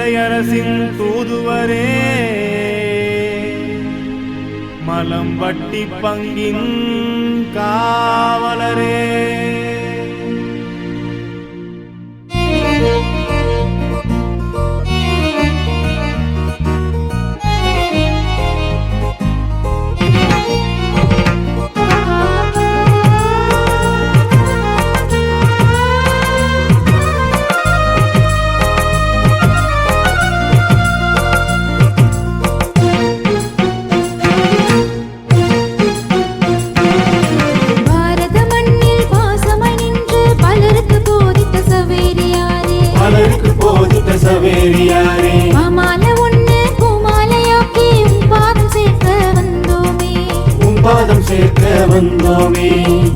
இறையரசின் தூதுவரே, மலம்பட்டி பங்கின் காவலரே,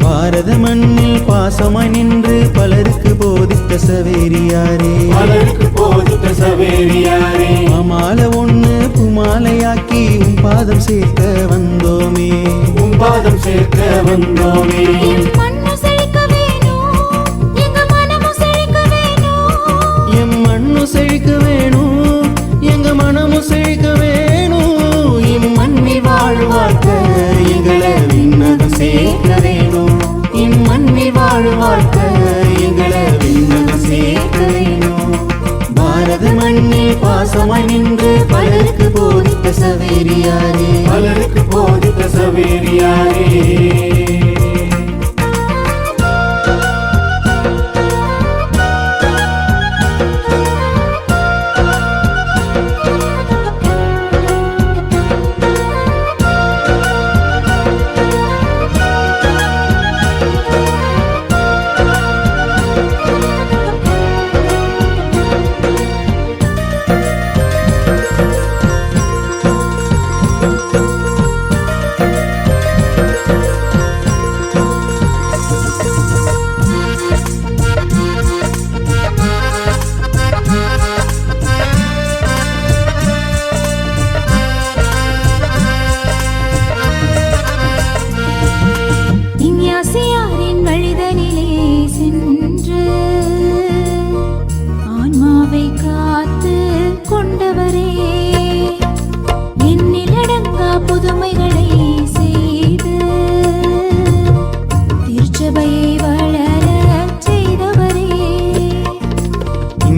பாரத மண்ணில் பாசமாய் நின்று பலருக்கு போதித்த சவேரியாரே, பலருக்கு போதித்த சவேரியாரே, மாமால ஒண்ணு பூமாலையாக்கி உன் பாதம் சேர்க்க வந்தோமே, உன் பாதம் சேர்க்க வந்தோமே. எம் மண்ணு செழிக்க வேணும், எங்க மனமும் செழிக்க வேணும், இம்மண்ணில் வாழ்வாக்க எங்களை விண்ணகம் சேர்க்க வேணும், இம்மண்ணில் வாழ்வாக்க எங்களை விண்ணகம் சேர்க்க வேணும். பாரத மண்ணில் பாசமாய் நின்று பலருக்கு போதித்த சவேரியாரே, பலருக்கு போதித்த சவேரியாரே.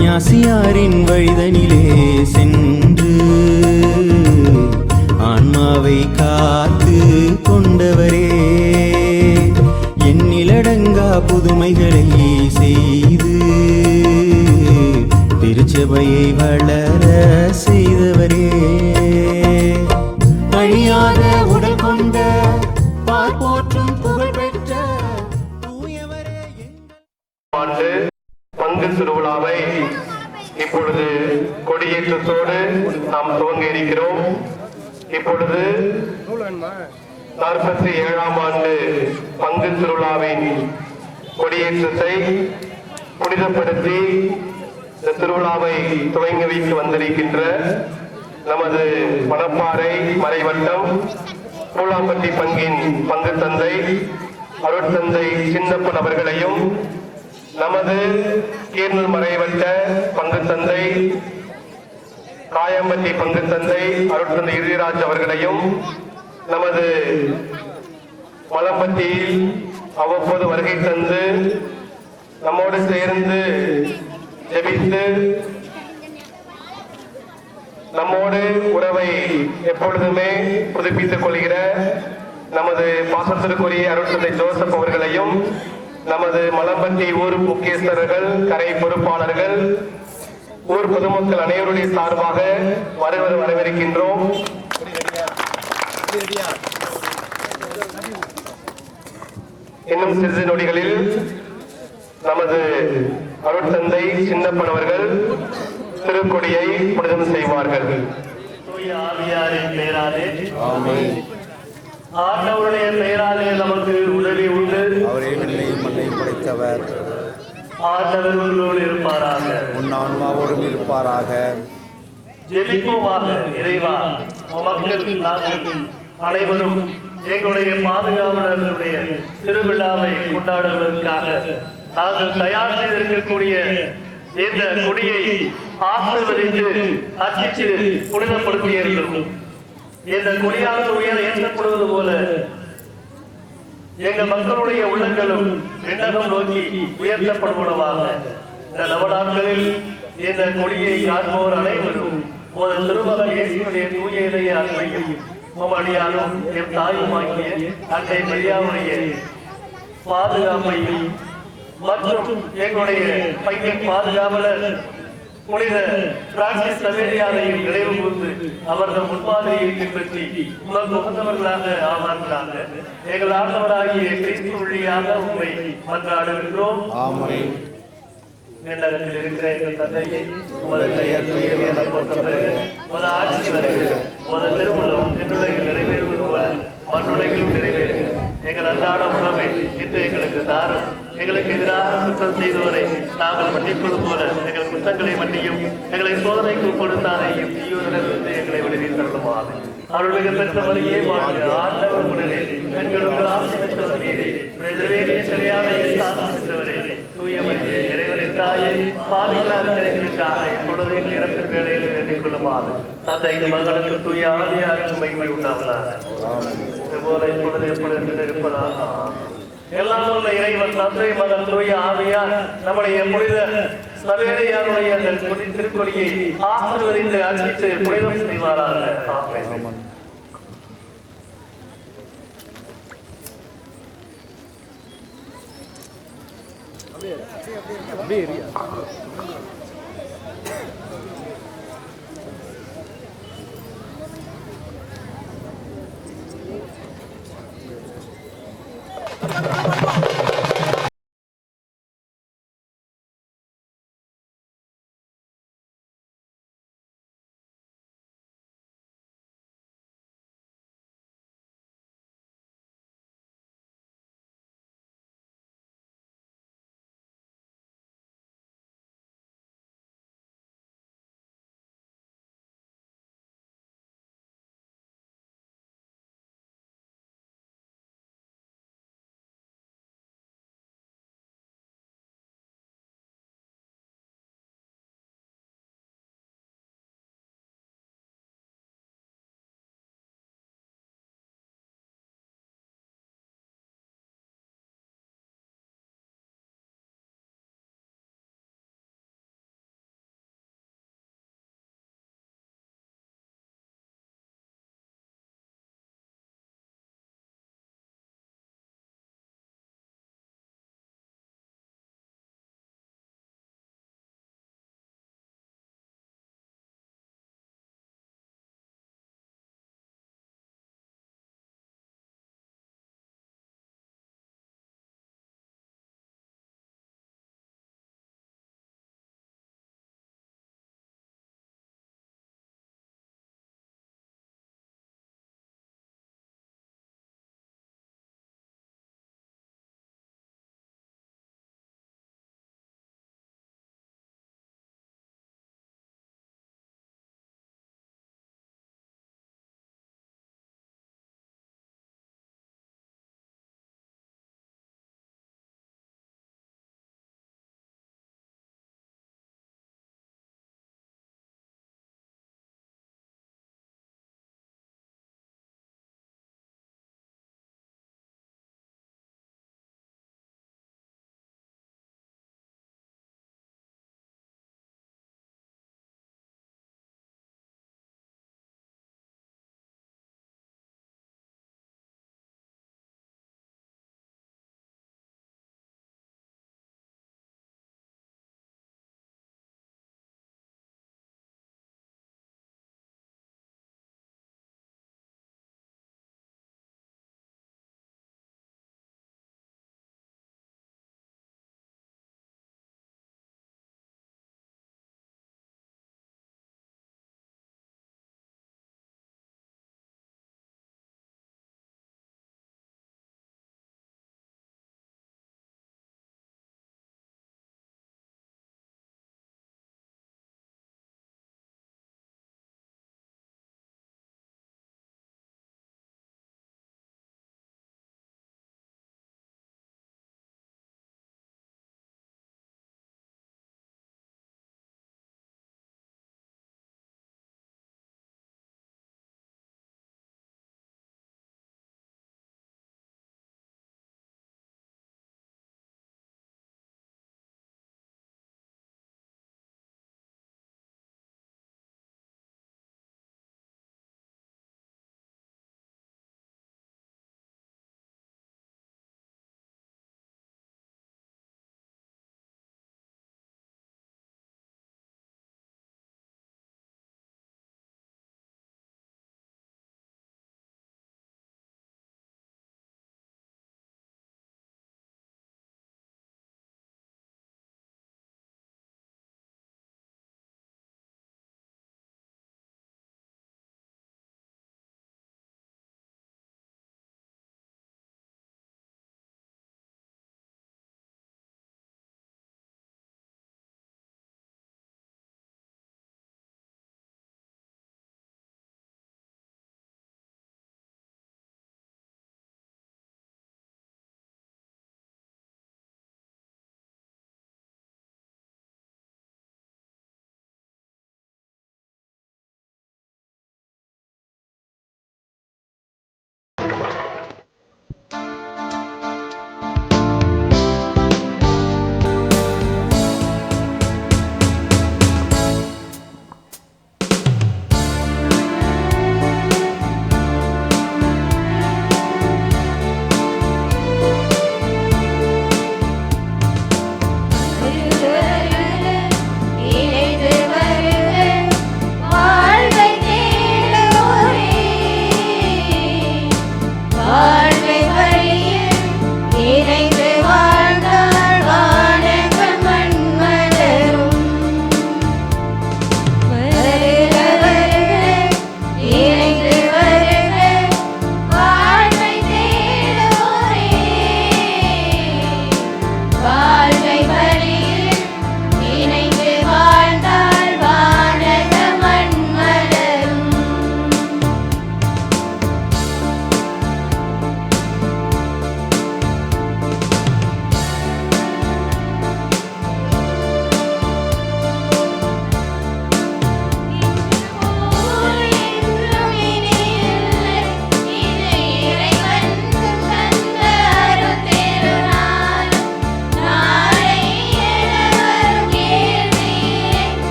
ஞாசியாரின் வழிதனிலே சென்று ஆன்மாவை காத்து கொண்டவரே, எண்ணிலடங்கா புதுமைகளை செய்து திருச்சபையை வளர செய்தவரே, அழியாத உடல் கொண்ட பார்ப்போற்றும் புகழ் பெற்ற தூயவரே. ஆண்டு பங்கு திருவிழாவை இப்பொழுது கொடியேற்றத்தோடு நாம் துவங்க இருக்கிறோம். இப்பொழுது 47ஆம் ஆண்டு பங்கு திருவிழாவின் கொடியேற்றத்தை புனிதப்படுத்தி இந்த திருவிழாவை துவங்கி வைத்து வந்திருக்கின்ற நமது மணப்பாறை மறைவட்டம் பூலாம்பட்டி பங்கின் பங்கு தந்தை அருட்தந்தை சின்னப்பன் அவர்களையும், நமது கீர்னல் மறைவட்ட பங்கு தந்தை காயம்பட்டி பங்கு தந்தை அருட்தந்தை இறுதிராஜ் அவர்களையும், நமது மலம்பட்டியில் அவ்வப்போது வருகை தந்து நம்மோடு சேர்ந்து ஜெபித்து நம்மோடு உறவை எப்பொழுதுமே புதுப்பித்துக் கொள்கிற நமது பாசத்திற்குரிய அருட்தந்தை ஜோசப் அவர்களையும், நமது மலம்பட்டி ஊர் முக்கியஸ்தர்கள், கரை பொறுப்பாளர்கள், ஊர் பொதுமக்கள் அனைவருடைய சார்பாக வரவேற்கின்றோம். இன்னும் சிறிது நொடிகளில் நமது அருட்தந்தை சின்னப்பன் அவர்கள் திருக்கொடியை புனிதம் செய்வார்கள். ஆண்டவருடைய பெயராலே நமக்கு உதவி உண்டு. அவரே விண்ணையும் மண்ணையும் படைத்தவர். ஆண்டவர் உங்களோடு இருப்பாராக, உன் ஆன்மாவோடும் இருப்பாராக. ஜெபிப்போமாக. இறைவா, மக்கள் நாங்கள் அனைவரும் எங்களுடைய பாதுகாவலர்களுடைய திருவிழாவை கொண்டாடுவதற்காக நாங்கள் தயார் செய்திருக்கக்கூடிய இந்த கொடியை ஆசீர்வதித்து அர்ச்சித்து புனிதப்படுத்தியிருக்கிறோம். இந்த கொடியானது உயர ஏற்றப்படுவது போல எங்கள் மக்களுடைய உள்ளங்களும் விண்ணகம் நோக்கி உயர்த்தப்படுவனவாக. இந்த நவநாட்களில் இந்த கொடியை காண்போர் அனைவரும் ஒரு திருமகன் இயேசுடைய தூய இதய அன்பையும் உமடியாரும் என் தாயுமாகிய அன்னை மரியாவுடைய பாதுகாப்பையும் மற்றும் எங்களுடைய பையன் பாதுகாவலர் புனித பிரான்சிஸ் சவேரியாரையும் நினைவு கூர்ந்து அவர்கள் முன்மாதிரியை பின்பற்றி உமக்கு உகந்தவர்களாக ஆவார்களாக. எங்கள் ஆண்டவராகிய கிறிஸ்து வழியாக உண்மை மன்றாடுகின்றோம். ஆமென். விண்ணகத்தில் இருக்கிற எங்கள் தந்தையை, உமது பெயர் தூயது என போற்றப்படுக. உமது ஆட்சி வருக. உமது திருவுள்ளம் விண்ணுலகில் நிறைவேறுவது போல மண்ணுலகிலும் நிறைவேறுக. எங்கள் அன்றாட உணவை இன்று எங்களுக்கு தாரும். எங்களுக்கு எதிராக குற்றம் செய்தவரை நாங்கள் மன்னிப்பது போல எங்கள் குற்றங்களை மன்னியும். எங்களை சோதனைக்கு உட்படுத்தாதையும் தீயோரிடமிருந்து எங்களை விடுவித்தருளுமாறு. அவர்களுக்கு பெற்ற வழியே வாழ்க. ஆண்டவர் உடனே பெண்களுக்கு ஆசை பெற்றவர் மீது சரியான பெற்றவரே தூயமரியே இறைவனின் தாயை பாவிகளாக கிடைக்கின்றாக இப்பொழுது இறப்பின் வேலையில் வேண்டிக் கொள்ளுமாறு தந்தை மகளுக்கு தூய ஆவியாருக்கு மகிமை உண்டாவதாக. இதுபோல இப்பொழுது எப்பொழுது இருப்பதாக. எல்லாம் உள்ள இறைவன் தந்தை மகன் தூய ஆவியார் நம்முடைய புனித சவேரியாருடைய திருக்கொடியை ஆசீர்வதித்து அர்ச்சித்து புனிதம் செய்வாராக. ஆமென்.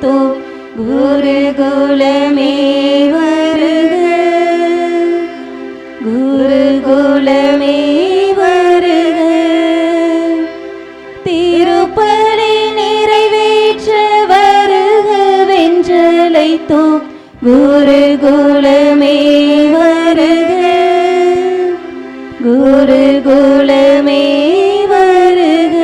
தோ குருகுலமே வருக, குருகுலமே வருக. திருப்பலி நிறைவேற்ற வருக வென்றழைத்தோ குருகுலமே வருக, குருகுலமே வருக.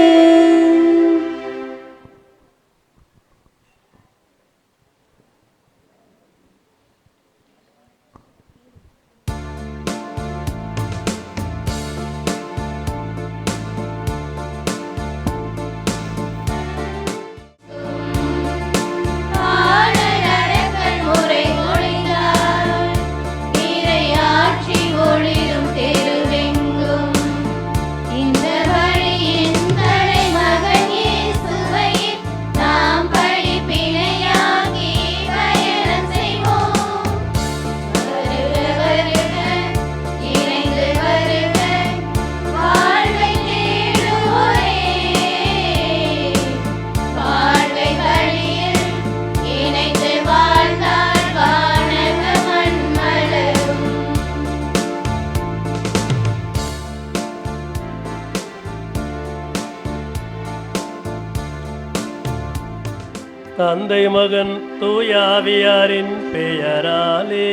தந்தை மகன் தூயாவியாரின் பெயராலே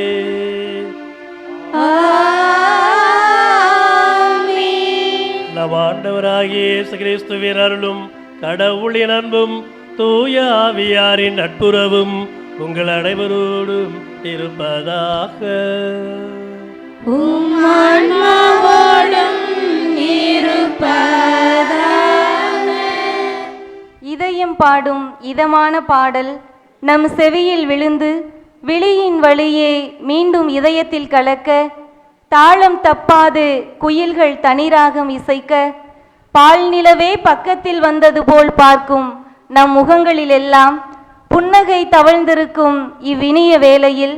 நம் ஆண்டவராகிய இயேசு கிறிஸ்துவின் அருளும் கடவுளின் அன்பும் தூயாவியாரின் நட்புறவும் உங்கள் அனைவரோடும் இருப்பதாக. இதயம் பாடும் இதமான பாடல் நம் செவியில் விழுந்து விழியின் வழியே மீண்டும் இதயத்தில் கலக்க, தாளம் தப்பாது குயில்கள் தனிராகம் இசைக்க, பால் நிலவே பக்கத்தில் வந்தது போல் பார்க்கும் நம் முகங்களிலெல்லாம் புன்னகை தவழ்ந்திருக்கும் இவ்வினிய வேளையில்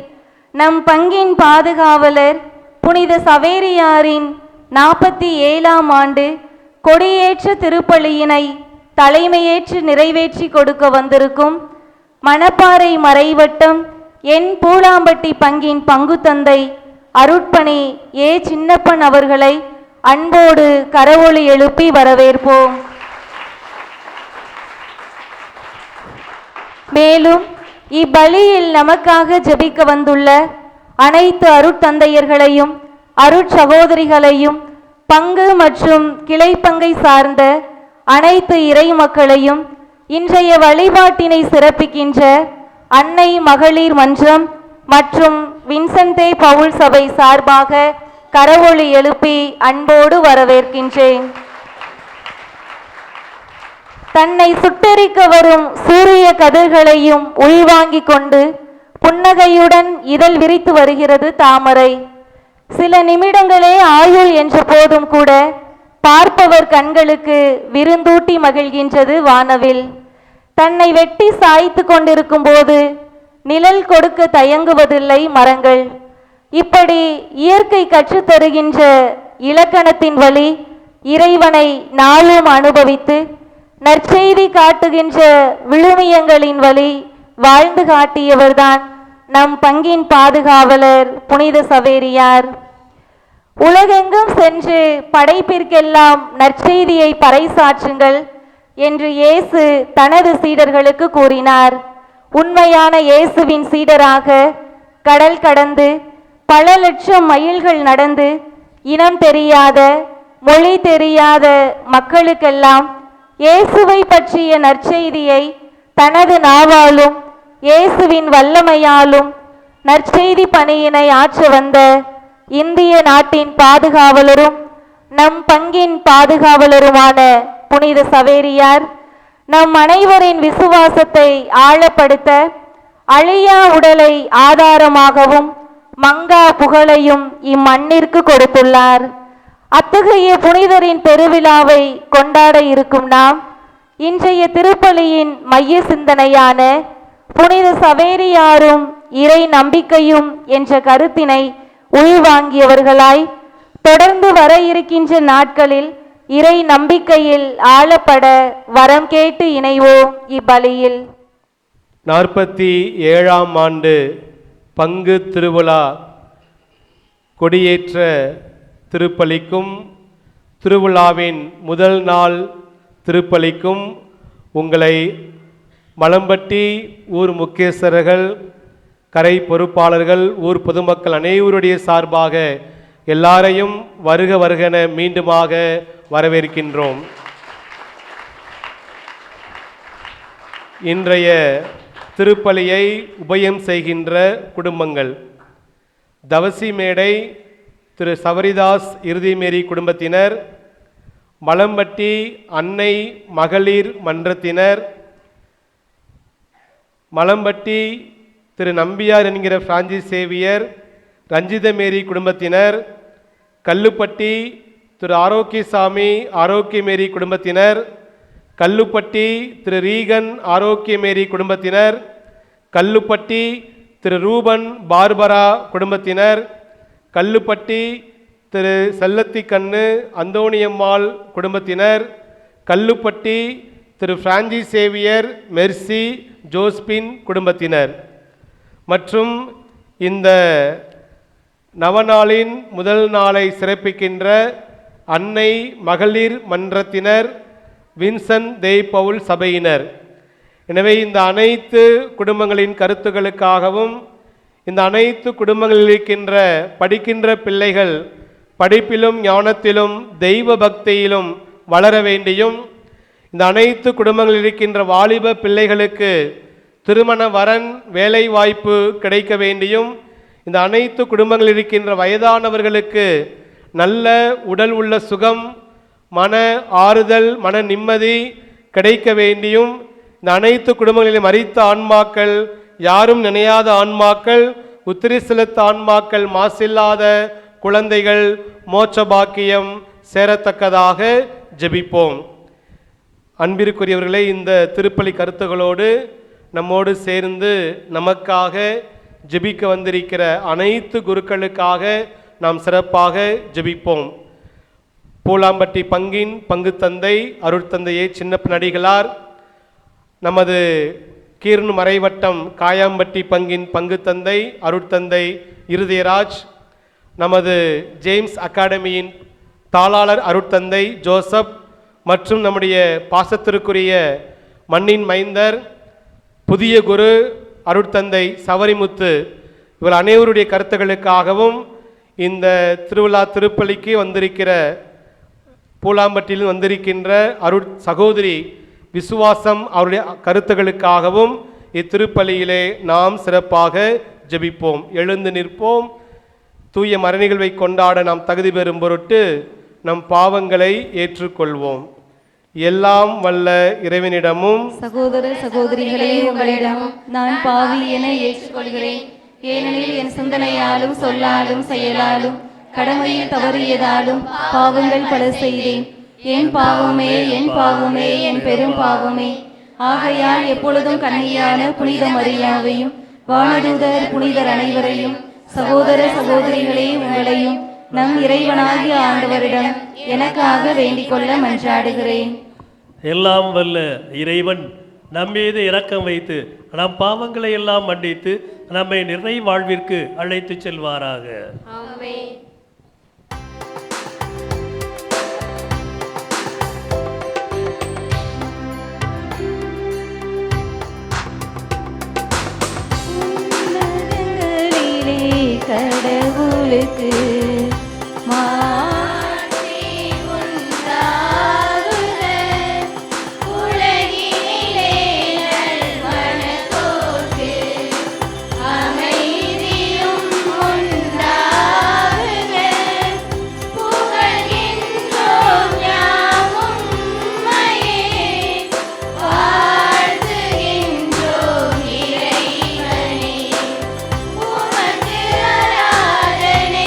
நம் பங்கின் பாதுகாவலர் புனித சவேரியாரின் 47ஆம் ஆண்டு கொடியேற்ற திருப்பலியினை தலைமையேற்று நிறைவேற்றி கொடுக்க வந்திருக்கும் மணப்பாறை மறைவட்டம் என் பூலாம்பட்டி பங்கின் பங்கு தந்தை அருட்பணி ஏ சின்னப்பன் அவர்களை அன்போடு கரவொலி எழுப்பி வரவேற்போம். மேலும் இப்பலியில் நமக்காக ஜெபிக்க வந்துள்ள அனைத்து அருட்தந்தையர்களையும் அருட்சகோதரிகளையும் பங்கு மற்றும் கிளை பங்கை சார்ந்த அனைத்து இறை மக்களையும் இன்றைய வழிபாட்டினை சிறப்பிக்கின்ற அன்னை மகளிர் மன்றம் மற்றும் வின்சென்ட் பவுல் சபை சார்பாக கரவொலி எழுப்பி அன்போடு வரவேற்கின்றேன். தன்னை சுட்டெரிக்க வரும் சூரிய கதிர்களையும் உள்வாங்கிக் கொண்டு புன்னகையுடன் இதழ் விரித்து வருகிறது தாமரை. சில நிமிடங்களே ஆயுள் என்ற போதும் கூட பார்ப்பவர் கண்களுக்கு விருந்தூட்டி மகிழ்கின்றது வானவில். தன்னை வெட்டி சாய்த்து கொண்டிருக்கும் போது நிழல் கொடுக்க தயங்குவதில்லை மரங்கள். இப்படி இயற்கை கற்றுத்தருகின்ற இலக்கணத்தின் வழி இறைவனை நாளும் அனுபவித்து நற்செய்தி காட்டுகின்ற விழுமியங்களின் வழி வாழ்ந்து காட்டியவர்தான் நம் பங்கின் பாதுகாவலர் புனித சவேரியார். உலகெங்கும் சென்று படைப்பிற்கெல்லாம் நற்செய்தியை பறைசாற்றுங்கள் என்று இயேசு தனது சீடர்களுக்கு கூறினார். உண்மையான இயேசுவின் சீடராக கடல் கடந்து பல லட்சம் மைல்கள் நடந்து இனம் தெரியாத மொழி தெரியாத மக்களுக்கெல்லாம் இயேசுவை பற்றிய நற்செய்தியை தனது நாவாலும் இயேசுவின் வல்லமையாலும் நற்செய்தி பணியினை ஆற்ற வந்த இந்திய நாட்டின் பாதுகாவலரும் நம் பங்கின் பாதுகாவலருமான புனித சவேரியார் நம் அனைவரின் விசுவாசத்தை ஆழப்படுத்த அழியா உடலை ஆதாரமாகவும் மங்கா புகழையும் இம்மண்ணிற்கு கொடுத்துள்ளார். அத்தகைய புனிதரின் பெருவிழாவை கொண்டாட இருக்கும் நாம் இன்றைய திருப்பலியின் மைய சிந்தனையான புனித சவேரியாரும் இறை நம்பிக்கையும் என்ற கருத்தினை உள்வாங்கியவர்களாய் தொடர்ந்து வர இருக்கின்ற நாட்களில் இறை நம்பிக்கையில் ஆழப்பட வரம் கேட்டு இணைவோம் இப்பலியில். 47ஆம் ஆண்டு பங்கு திருவிழா கொடியேற்ற திருப்பலிக்கும் திருவிழாவின் முதல் நாள் திருப்பலிக்கும் உங்களை மலம்பட்டி ஊர் முக்கியஸ்தர்கள், கரை பொறுப்பாளர்கள், ஊர் பொதுமக்கள் அனைவருடைய சார்பாக எல்லாரையும் வருக வருகென மீண்டுமாக வரவேற்கின்றோம். இன்றைய திருப்பலியை உபயம் செய்கின்ற குடும்பங்கள்: தவசி மேடை திரு சபரிதாஸ் இறுதிமேரி குடும்பத்தினர், மலம்பட்டி அன்னை மகளிர் மன்றத்தினர், மலம்பட்டி திரு நம்பியார் என்கிற பிரான்சிஸ் சேவியர் ரஞ்சிதமேரி குடும்பத்தினர், கல்லுப்பட்டி திரு ஆரோக்கியசாமி ஆரோக்கியமேரி குடும்பத்தினர், கல்லுப்பட்டி திரு ரீகன் ஆரோக்கியமேரி குடும்பத்தினர், கல்லுப்பட்டி திரு ரூபன் பார்பரா குடும்பத்தினர், கல்லுப்பட்டி திரு செல்லத்திக்கண்ணு அந்தோணியம்மாள் குடும்பத்தினர், கல்லுப்பட்டி திரு பிரான்சிஸ் சேவியர் மெர்சி ஜோஸ்பின் குடும்பத்தினர் மற்றும் இந்த நவநாளின் முதல் நாளை சிறப்பிக்கின்ற அன்னை மகளிர் மன்றத்தினர், வின்சென்ட் தெய் பவுல் சபையினர். எனவே இந்த அனைத்து குடும்பங்களின் கருத்துக்களுக்காகவும், இந்த அனைத்து குடும்பங்களில் இருக்கின்ற படிக்கின்ற பிள்ளைகள் படிப்பிலும் ஞானத்திலும் தெய்வ பக்தியிலும் வளர வேண்டியும், இந்த அனைத்து குடும்பங்களில் இருக்கின்ற வாலிப பிள்ளைகளுக்கு திருமண வரன் வேலை வாய்ப்பு கிடைக்க வேண்டியும், இந்த அனைத்து குடும்பங்களில் இருக்கின்ற வயதானவர்களுக்கு நல்ல உடல் உள்ள சுகம், மன ஆறுதல், மன நிம்மதி கிடைக்க வேண்டியும், இந்த அனைத்து குடும்பங்களிலும் மரித்த ஆன்மாக்கள், யாரும் நினையாத ஆன்மாக்கள், உத்திரி செலுத்த ஆன்மாக்கள், மாசில்லாத குழந்தைகள் மோட்ச பாக்கியம் சேரத்தக்கதாக ஜெபிப்போம். அன்பிற்குரியவர்களே, இந்த திருப்பலி கருத்துகளோடு நம்மோடு சேர்ந்து நமக்காக ஜெபிக்க வந்திருக்கிற அனைத்து குருக்களுக்காக நாம் சிறப்பாக ஜெபிப்போம். பூலாம்பட்டி பங்கின் பங்கு தந்தை அருட்தந்தையே சின்னப்ப நடிகளார், நமது கீர்னு மறைவட்டம் காயாம்பட்டி பங்கின் பங்கு தந்தை அருட்தந்தை இருதயராஜ், நமது ஜேம்ஸ் அகாடமியின் தாளாளர் அருட்தந்தை ஜோசப் மற்றும் நம்முடைய பாசத்திற்குரிய மண்ணின் மைந்தர் புதிய குரு அருட்தந்தை சவரிமுத்து, இவர் அனைவருடைய கருத்துக்களுக்காகவும், இந்த திருவிழா திருப்பலிக்கு வந்திருக்கிற பூலாம்பட்டியில் வந்திருக்கின்ற சகோதரி விசுவாசம் அவருடைய கருத்துக்களுக்காகவும் இத்திருப்பலியிலே நாம் சிறப்பாக ஜெபிப்போம். எழுந்து நிற்போம். தூய மறைநிகழ்வை கொண்டாட நாம் தகுதி பெறும் பொருட்டு நம் பாவங்களை ஏற்றுக்கொள்வோம். எல்லாம் வல்ல இறைவனிடமும் சகோதர சகோதரிகளே, உங்களிடமும் நான் பாவி என ஏற்றுக்கொள்கிறேன். ஏனெனில் என் சிந்தனையாலும் சொல்லாலும் செயலாலும் கடமையில் தவறியதாலும் பாவங்கள் பல செய்தேன். என் பாவமே என் பாவமே என் பெரும் பாவமே. ஆகையால் எப்பொழுதும் கன்னியான புனித மரியாவையும் வானதூதர் புனிதர் அனைவரையும் சகோதர சகோதரிகளே உங்களையும் நம் இறைவனாகிய ஆண்டவரிடம் எனக்காக வேண்டிக் கொள்ள மன்றாடுகிறேன். எல்லாம் வல்ல இறைவன் நம்மீது இரக்கம் வைத்து நம் பாவங்களை எல்லாம் மன்னித்து நம்மை நிறை வாழ்விற்கு அழைத்து செல்வாராக. ஆமென். கடவுளுக்கு உமக்கு ஆராதனை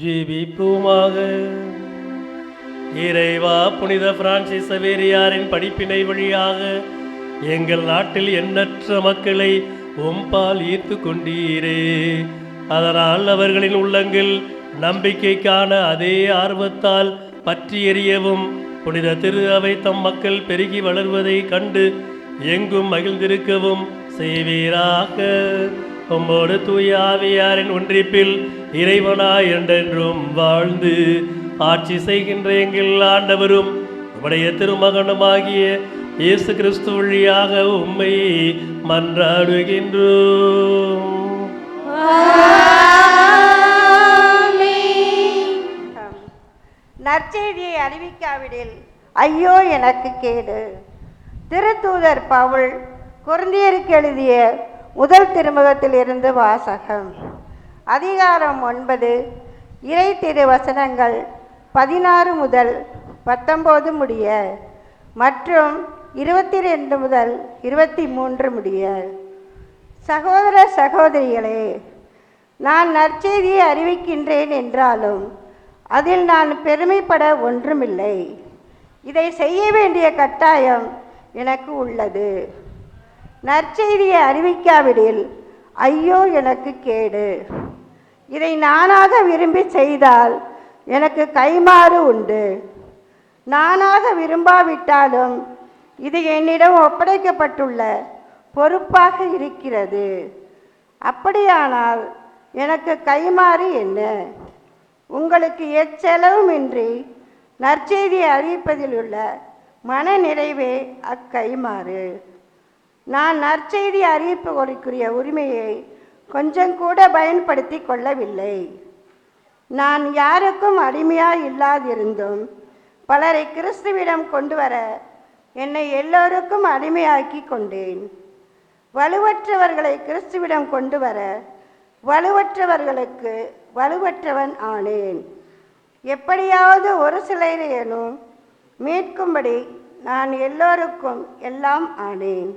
ஜீவிப்போமாக. இறைவா, புனித பிரான்சிஸ் சவேரியாரின் படிப்பினை வழியாக எங்கள் நாட்டில் எண்ணற்ற மக்களை உம்பால் ஈர்த்து கொண்டீரே. அதனால் அவர்களின் உள்ளங்கள் நம்பிக்கைக்கான அதே ஆர்வத்தால் பற்றி எரியவும், புனித திரு அவை தம் மக்கள் பெருகி வளர்வதை கண்டு எங்கும் மகிழ்ந்திருக்கவும் செய்வீராக. உம்மோடு தூய ஆவியாரின் ஒன்றிப்பில் இறைவனாய் என்றென்றும் வாழ்ந்து ஆட்சி செய்கின்ற எங்கள் ஆண்டவரும் உம்முடைய திருமகனுமாகிய இயேசு கிறிஸ்து வழியாக உம்மை மன்றாடுகின்றோம். நற்செய்தியை அறிவிக்காவிடில் ஐயோ எனக்கு கேடு. திருத்தூதர் பவுல் கொரிந்தியருக்கு எழுதிய முதல் திருமுகத்தில் இருந்து வாசகம். அதிகாரம் 9, இறை திருவசனங்கள் 16 முதல் 19 முடிய மற்றும் 22 முதல் 23 முடிய. சகோதர சகோதரிகளே, நான் நற்செய்தியை அறிவிக்கின்றேன் என்றாலும் அதில் நான் பெருமைப்பட ஒன்றுமில்லை. இதை செய்ய வேண்டிய கட்டாயம் எனக்கு உள்ளது. நற்செய்தியை அறிவிக்காவிடில் ஐயோ எனக்கு கேடு. இதை நானாக விரும்பி செய்தால் எனக்கு கைமாறு உண்டு. நானாக விரும்பாவிட்டாலும் இது என்னிடம் ஒப்படைக்கப்பட்டுள்ள பொறுப்பாக இருக்கிறது. அப்படியானால் எனக்கு கைமாறு என்ன? உங்களுக்கு எச்செலவுமின்றி நற்செய்தியை அறிவிப்பதில் உள்ள மன நிறைவே அக்கைமாறு. நான் நற்செய்தி அறிவிப்புகளுக்குரிய உரிமையை கொஞ்சம் கூட பயன்படுத்தி கொள்ளவில்லை. நான் யாருக்கும் அடிமையாக இல்லாதிருந்தும் பலரை கிறிஸ்துவிடம் கொண்டு வர என்னை எல்லோருக்கும் அடிமையாக்கி கொண்டேன். வலுவற்றவர்களை கிறிஸ்துவிடம் கொண்டு வர வலுவற்றவர்களுக்கு வலுவற்றவன் ஆனேன். எப்படியாவது ஒரு சிலரையேனும் மீட்கும்படி நான் எல்லோருக்கும் எல்லாம் ஆனேன்.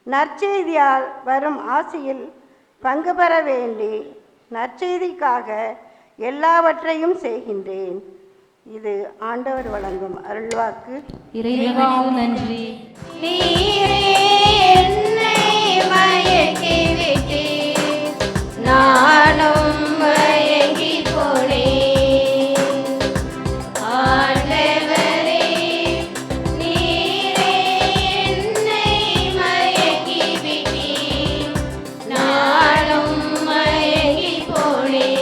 நற்செய்தியால் வரும் ஆசியில் பங்கு பெற வேண்டி நற்செய்திக்காக எல்லாவற்றையும் செய்கின்றேன். இது ஆண்டவர் வழங்கும் அருள்வாக்கு. இறைவனுக்கு நன்றி. நீரே என்னை மயக்கி விட்டீர், நானும் மயங்கி போனேன். ஆண்டவரே, நீரே என்னை மயக்கி விட்டீர், நானும் மயங்கி போனேன்.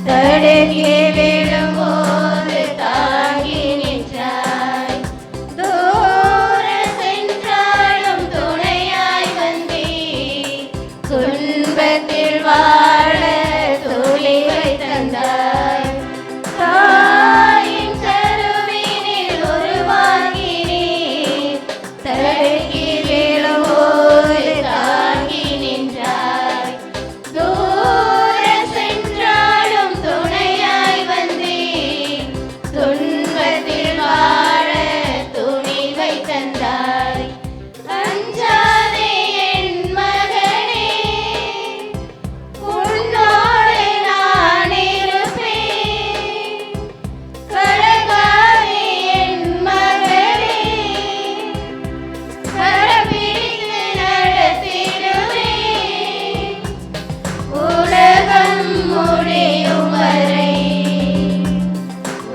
தடுக்கி விழும்போது தாங்கி நின்றாய், தூர சென்றாலும் துணையாய் வந்தீர். துன்பத்தில் வாழ துணிவை தந்தாய், தாயின் கருவினில் உருவாகினீர். தடுக்கி விழும்போது தாங்கி நின்றாய், தூர சென்றாலும் துணையாய் வந்தீர். துன்பத்தில் வாழ துணிவை தந்தாய். அஞ்சாதே என் மகனே, உன்னோடு நான் இருப்பேன். கலங்காதே என் மகளே, கரப்பிடித்து நடத்திடுவேன். உலகம் முடியும் வரை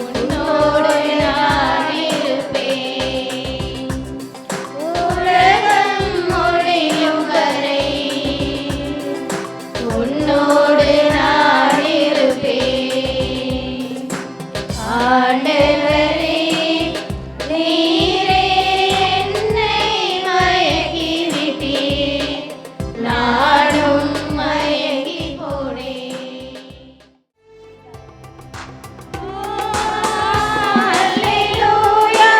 உன்னோடு நான் இருப்பேன். உலகம் முடியும் வரை உன்னோடு நான் இருப்பேன். ஆண்டவரே, நீரே என்னை மயக்கி விட்டீர், நானும் மயங்கி போனேன். அல்லேலூயா,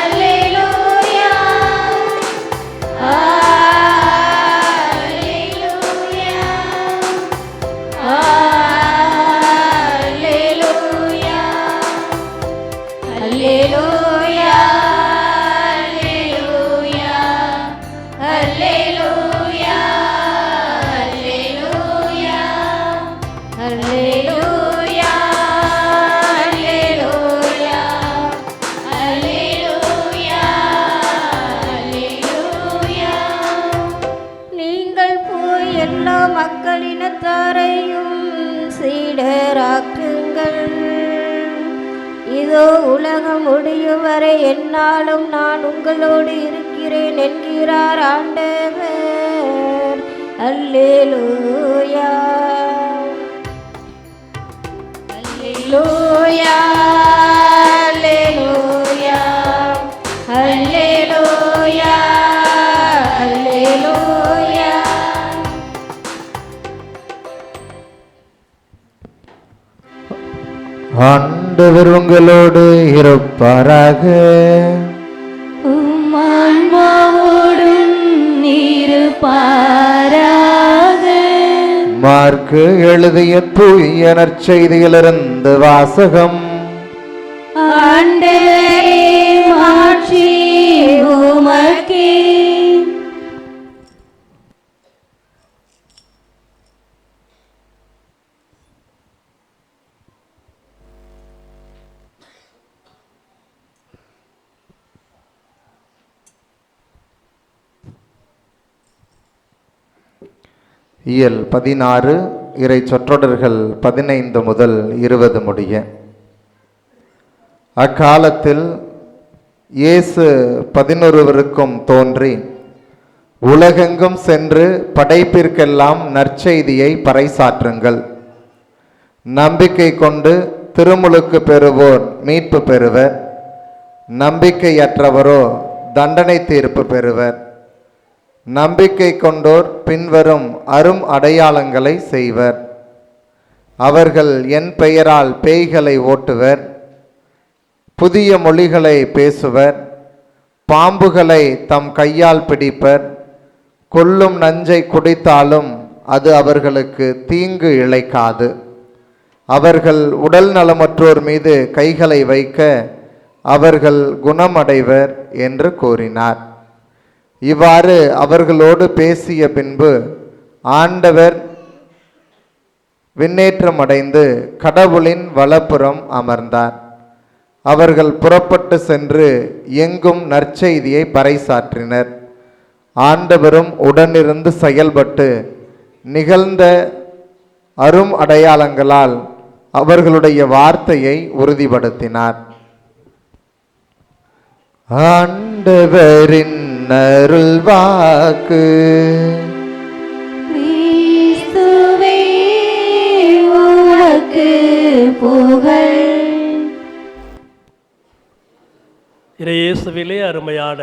அல்லேலூயா, அல்லேலூயா. அல்லேலூயா அல்லேலூயா அல்லேலூயா அல்லேலூயா. நீங்கள் போய் எல்லா மக்களினத்தாரையும் சீடராக்குங்கள். இதோ உலகம் முடியும் வரை எந்நாளும் நான் உங்களோடு இருக்கிறேன் என்கிறார் ஆண்டவர். அல்லேலூயா அல்லேலூயா அல்லேலூயா அல்லேலூயா அல்லேலூயா. ஆண்டவர் உங்களோடு இருப்பாராக. உம் ஆன்மாவோடும் இருப்பாராக. மார்க்கு எழுதிய தூய நற்செய்தியிலிருந்து வாசகம். ஆண்டவரே மாட்சி உமக்கே. இயல் 16 இறை சொற்றொடர்கள் 15 முதல் 20 முடிய. அக்காலத்தில் இயேசு 11 தோன்றி உலகெங்கும் சென்று படைப்பிற்கெல்லாம் நற்செய்தியை பறைசாற்றுங்கள். நம்பிக்கை கொண்டு திருமுழுக்கு பெறுவோர் மீட்பு பெறுவர், நம்பிக்கையற்றவரோ தண்டனை தீர்ப்பு பெறுவர். நம்பிக்கை கொண்டோர் பின்வரும் அரும் அடையாளங்களை செய்வர். அவர்கள் என் பெயரால் பேய்களை ஓட்டுவர், புதிய மொழிகளை பேசுவர், பாம்புகளை தம் கையால் பிடிப்பர், கொல்லும் நஞ்சை குடித்தாலும் அது அவர்களுக்கு தீங்கு இழைக்காது. அவர்கள் உடல் நலமற்றோர் மீது கைகளை வைக்க அவர்கள் குணமடைவர் என்று கூறினார். இவ்வாறு அவர்களோடு பேசிய பின்பு ஆண்டவர் விண்ணேற்றமடைந்து கடவுளின் வலப்புறம் அமர்ந்தார். அவர்கள் புறப்பட்டு சென்று எங்கும் நற்செய்தியை பறைசாற்றினர். ஆண்டவரும் உடனிருந்து செயல்பட்டு நிகழ்ந்த அரும் அடையாளங்களால் அவர்களுடைய வார்த்தையை உறுதிப்படுத்தினார். ஆண்டவரின் அருள்வாக்கு. கிறிஸ்துவே உமக்கு புகழ். இறையேசுவிலே அருமையான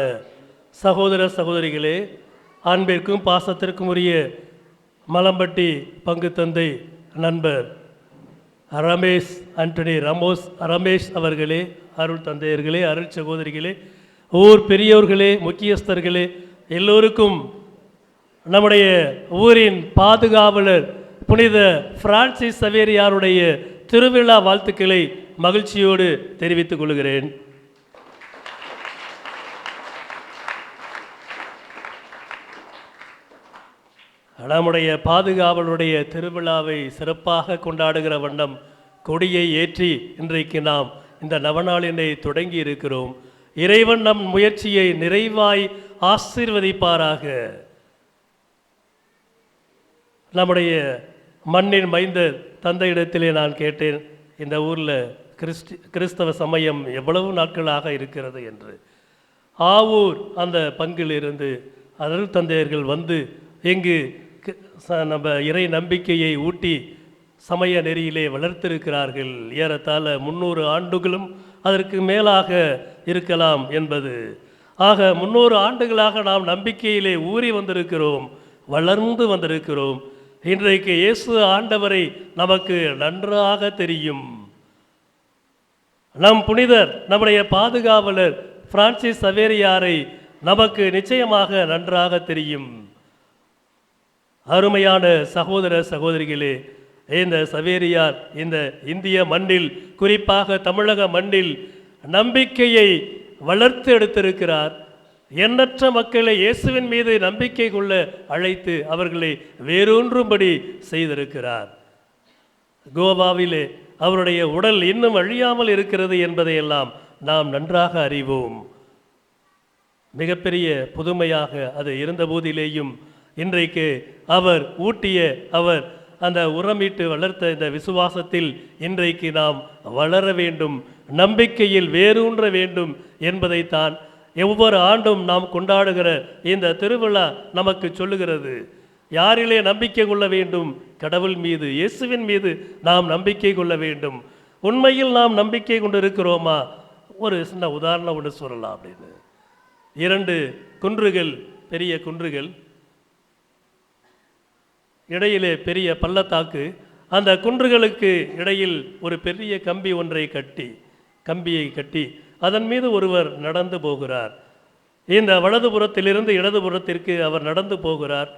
சகோதர சகோதரிகளே, அன்பிற்கும் பாசத்திற்கும் உரிய மலம்பட்டி பங்கு தந்தை நண்பர் ரமேஷ் ஆண்டனி ரமேஷ் அவர்களே, அருள் தந்தையர்களே, அருள் சகோதரிகளே, ஊர் பெரியோர்களே, முக்கியஸ்தர்களே, எல்லோருக்கும் நம்முடைய ஊரின் பாதுகாவலர் புனித பிரான்சிஸ் சவேரியாருடைய திருவிழா வாழ்த்துக்களை மகிழ்ச்சியோடு தெரிவித்துக் கொள்கிறேன். நம்முடைய பாதுகாவலருடைய திருவிழாவை சிறப்பாக கொண்டாடுகிற வண்ணம் கொடியை ஏற்றி இன்றைக்கு நாம் இந்த நவநாளினை தொடங்கி இருக்கிறோம். இறைவன் நம் முயற்சியை நிறைவாய் ஆசீர்வதிப்பாராக. நம்முடைய மண்ணின் மைந்தர் தந்தையிடத்திலே நான் கேட்டேன், இந்த ஊரில் கிறிஸ்தவ சமயம் எவ்வளவு நாட்களாக இருக்கிறது என்று. ஆவூர் அந்த பங்கிலிருந்து அருள் தந்தையர்கள் வந்து இங்கு நம்ம இறை நம்பிக்கையை ஊட்டி சமய நெறியிலே வளர்த்திருக்கிறார்கள். ஏறத்தாழ 300 ஆண்டுகளும் அதற்கு மேலாக இருக்கலாம் என்பது. ஆக 300 ஆண்டுகளாக நாம் நம்பிக்கையிலே ஊறி வந்திருக்கிறோம், வளர்ந்து வந்திருக்கிறோம். இன்றைக்கு இயேசு ஆண்டவரை நமக்கு நன்றாக தெரியும். நம் புனிதர் நம்முடைய பாதுகாவலர் பிரான்சிஸ் சவேரியாரை நமக்கு நிச்சயமாக நன்றாக தெரியும். அருமையான சகோதர சகோதரிகளே, இந்த சவேரியார் இந்த இந்திய மண்ணில், குறிப்பாக தமிழக மண்ணில் நம்பிக்கையை வளர்த்து எடுத்திருக்கிறார். எண்ணற்ற மக்களை இயேசுவின் மீது நம்பிக்கை கொள்ள அழைத்து அவர்களை வேரூன்றும்படி செய்திருக்கிறார். கோவாவிலே அவருடைய உடல் இன்னும் அழியாமல் இருக்கிறது என்பதையெல்லாம் நாம் நன்றாக அறிவோம். மிகப்பெரிய புதுமையாக அது இருந்தபோதிலேயும் இன்றைக்கு அவர் ஊட்டிய அவர் அந்த உரமிட்டு வளர்த்த இந்த விசுவாசத்தில் இன்றைக்கு நாம் வளர வேண்டும், நம்பிக்கையில் வேரூன்ற வேண்டும் என்பதைத்தான் ஒவ்வொரு ஆண்டும் நாம் கொண்டாடுகிற இந்த திருவிழா நமக்கு சொல்லுகிறது. யாரிலே நம்பிக்கை கொள்ள வேண்டும்? கடவுள் மீது, இயேசுவின் மீது நாம் நம்பிக்கை கொள்ள வேண்டும். உண்மையில் நாம் நம்பிக்கை கொண்டு இருக்கிறோமா? ஒரு சின்ன உதாரணம் ஒன்று சொல்லலாம். அப்படின்னு 2 குன்றுகள், பெரிய குன்றுகள், இடையிலே பெரிய பள்ளத்தாக்கு. அந்த குன்றுகளுக்கு இடையில் ஒரு பெரிய கம்பியை கட்டி அதன் மீது ஒருவர் நடந்து போகிறார். இந்த வலதுபுறத்திலிருந்து இடதுபுறத்திற்கு அவர் நடந்து போகிறார்.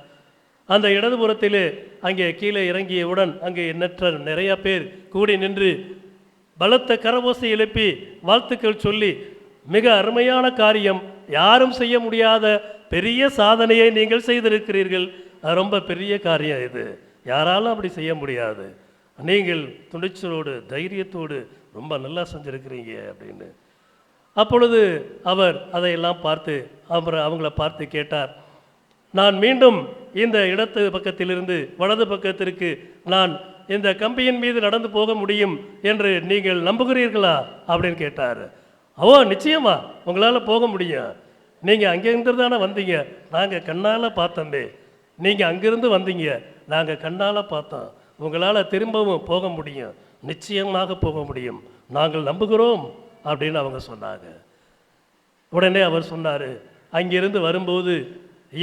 அந்த இடதுபுறத்திலே அங்கே கீழே இறங்கியவுடன் அங்கே நிறைய பேர் கூடி நின்று பலத்த கரவோசை எழுப்பி வாழ்த்துக்கள் சொல்லி, மிக அருமையான காரியம், யாரும் செய்ய முடியாத பெரிய சாதனையை நீங்கள் செய்திருக்கிறீர்கள், ரொம்ப பெரிய காரியம் இது, யாராலும் அப்படி செய்ய முடியாது, நீங்கள் துணிச்சலோடு தைரியத்தோடு ரொம்ப நல்லா செஞ்சுருக்கிறீங்க அப்படின்னு. அப்பொழுது அவர் அதையெல்லாம் பார்த்து அவங்கள பார்த்து கேட்டார், நான் மீண்டும் இந்த இடது பக்கத்திலிருந்து வலது பக்கத்திற்கு நான் இந்த கம்பியின் மீது நடந்து போக முடியும் என்று நீங்கள் நம்புகிறீர்களா அப்படின்னு கேட்டார். நிச்சயமா உங்களால் போக முடியும், நீங்கள் அங்கேருந்து தானே வந்தீங்க, நாங்கள் கண்ணால் பார்த்தோமே, நீங்கள் அங்கிருந்து வந்தீங்க, நாங்கள் கண்ணால் பார்த்தோம், உங்களால் திரும்பவும் போக முடியும், நிச்சயமாக போக முடியும், நாங்கள் நம்புகிறோம் அப்படின்னு அவங்க சொன்னாங்க. உடனே அவர் சொன்னார், அங்கிருந்து வரும்போது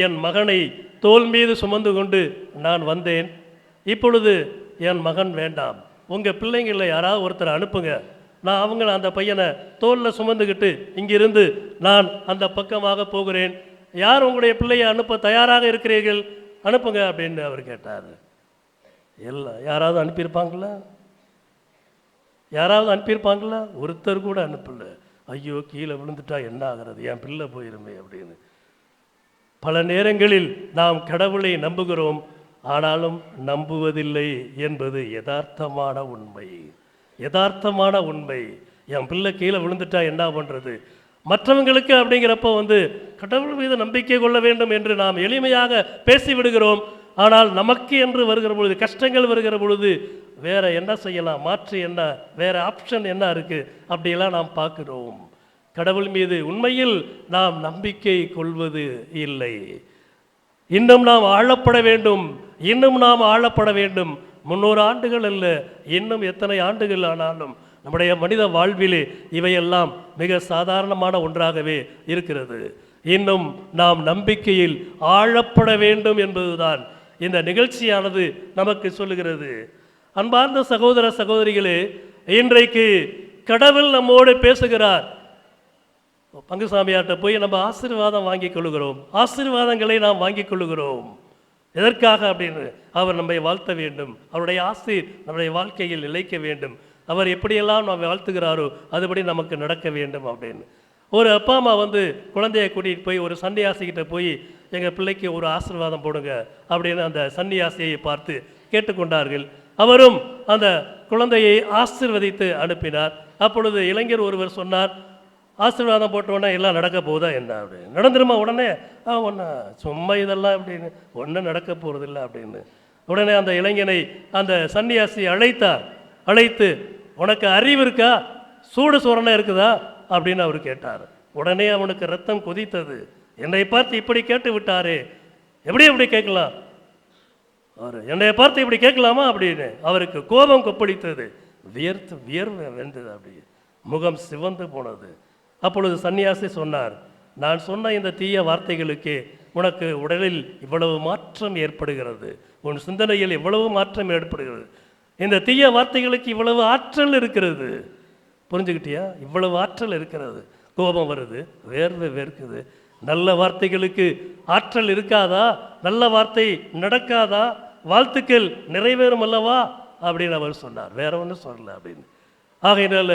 என் மகனை தோள் மீது சுமந்து கொண்டு நான் வந்தேன், இப்பொழுது என் மகன் வேண்டாம், உங்கள் பிள்ளைங்களை யாராவது ஒருத்தரை அனுப்புங்க, நான் அவங்கள அந்த பையனை தோளில் சுமந்துக்கிட்டு இங்கிருந்து நான் அந்த பக்கமாக போகிறேன், யார் உங்களுடைய பிள்ளையை அனுப்ப தயாராக இருக்கிறீர்கள், அனுப்புங்க அப்படின்னு அவர் கேட்டார். யாராவது அனுப்பியிருப்பாங்களா? ஒருத்தர் கூட அனுப்பல. ஐயோ கீழே விழுந்துட்டா என்ன ஆகிறது, என் பிள்ளை போயிருமே அப்படின்னு. பல நேரங்களில் நாம் கடவுளை நம்புகிறோம், ஆனாலும் நம்புவதில்லை என்பது யதார்த்தமான உண்மை. என் பிள்ளை கீழே விழுந்துட்டா என்ன பண்ணுறது? மற்றவங்களுக்கு அப்படிங்கிறப்ப கடவுள் மீது நம்பிக்கை கொள்ள வேண்டும் என்று நாம் எளிமையாக பேசிவிடுகிறோம். ஆனால் நமக்கு என்று வருகிற பொழுது, கஷ்டங்கள் வருகிற பொழுது வேற என்ன செய்யலாம், மாற்று என்ன, வேற ஆப்ஷன் என்ன இருக்குது, அப்படியெல்லாம் நாம் பார்க்கிறோம். கடவுள் மீது உண்மையில் நாம் நம்பிக்கை கொள்வது இல்லை. இன்னும் நாம் ஆளப்பட வேண்டும். 300 ஆண்டுகள் அல்ல, இன்னும் எத்தனை ஆண்டுகள் ஆனாலும் நம்முடைய மனித வாழ்விலே இவையெல்லாம் மிக சாதாரணமான ஒன்றாகவே இருக்கிறது. இன்னும் நாம் நம்பிக்கையில் ஆழப்பட வேண்டும் என்பதுதான் இந்த நிகழ்ச்சியானது நமக்கு சொல்லுகிறது. அன்பார்ந்த சகோதர சகோதரிகளே, இன்றைக்கு கடவுள் நம்மோடு பேசுகிறார். பங்குசாமியார்கிட்ட போய் நம்ம ஆசீர்வாதம் வாங்கி கொள்ளுகிறோம், ஆசீர்வாதங்களை நாம் வாங்கி கொள்ளுகிறோம். எதற்காக அப்படின்னு, அவர் நம்மை வாழ்த்த வேண்டும், அவருடைய ஆசீர் நம்முடைய வாழ்க்கையில் நிலைக்க வேண்டும், அவர் எப்படியெல்லாம் நம்ம வாழ்த்துகிறாரோ அதுபடி நமக்கு நடக்க வேண்டும் அப்படின்னு. ஒரு அப்பா அம்மா குழந்தையை கூட்டிகிட்டு போய் ஒரு சன்னியாசிக்கிட்ட போய் எங்கள் பிள்ளைக்கு ஒரு ஆசீர்வாதம் போடுங்க அப்படின்னு அந்த சன்னியாசியை பார்த்து கேட்டுக்கொண்டார்கள். அவரும் அந்த குழந்தையை ஆசீர்வதித்து அனுப்பினார். அப்பொழுது இளைஞர் ஒருவர் சொன்னார், ஆசீர்வாதம் போட்டோன்னே எல்லாம் நடக்க போகுதா என்ன அப்படின்னு. நடந்துருமா உடனே? ஒன்று சும்மா இதெல்லாம் அப்படின்னு, ஒன்றும் நடக்க போகிறதில்ல அப்படின்னு. உடனே அந்த இளைஞனை அந்த சன்னியாசி அழைத்து உனக்கு அறிவு இருக்கா, சூடு சோரணை இருக்குதா அப்படின்னு அவர் கேட்டார். உடனே அவனுக்கு ரத்தம் கொதித்தது. என்னை பார்த்து இப்படி கேட்டு விட்டாரே, எப்படி கேட்கலாம், அவர் என்னை பார்த்து இப்படி கேட்கலாமா அப்படின்னு அவருக்கு கோபம் கொப்பளித்தது. வியர்வை வெந்தது, அப்படி முகம் சிவந்து போனது. அப்பொழுது சன்னியாசி சொன்னார், நான் சொன்ன இந்த தீய வார்த்தைகளுக்கு உனக்கு உடலில் இவ்வளவு மாற்றம் ஏற்படுகிறது, உன் சிந்தனையில் இவ்வளவு மாற்றம் ஏற்படுகிறது, இந்த தீய வார்த்தைகளுக்கு இவ்வளவு ஆற்றல் இருக்கிறது, புரிஞ்சுக்கிட்டியா? இவ்வளவு ஆற்றல் இருக்கிறது. கோபம் வருது, வேர்வை வேர்க்குது. நல்ல வார்த்தைகளுக்கு ஆற்றல் இருக்காதா? நல்ல வார்த்தை நடக்காதா? வாழ்த்துக்கள் நிறைவேறும் அல்லவா அப்படின்னு அவர் சொன்னார். வேற ஒன்றும் சொல்லலை அப்படின்னு. ஆகையினால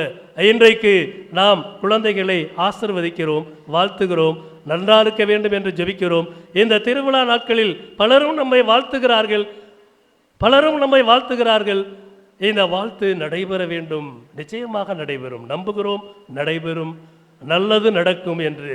இன்றைக்கு நாம் குழந்தைகளை ஆசீர்வதிக்கிறோம், வாழ்த்துகிறோம், நன்றாக இருக்க வேண்டும் என்று ஜெபிக்கிறோம். இந்த திருவிழா நாட்களில் பலரும் நம்மை வாழ்த்துகிறார்கள். இந்த வாழ்த்து நடைபெற வேண்டும், நிச்சயமாக நடைபெறும், நம்புகிறோம், நடைபெறும், நல்லது நடக்கும் என்று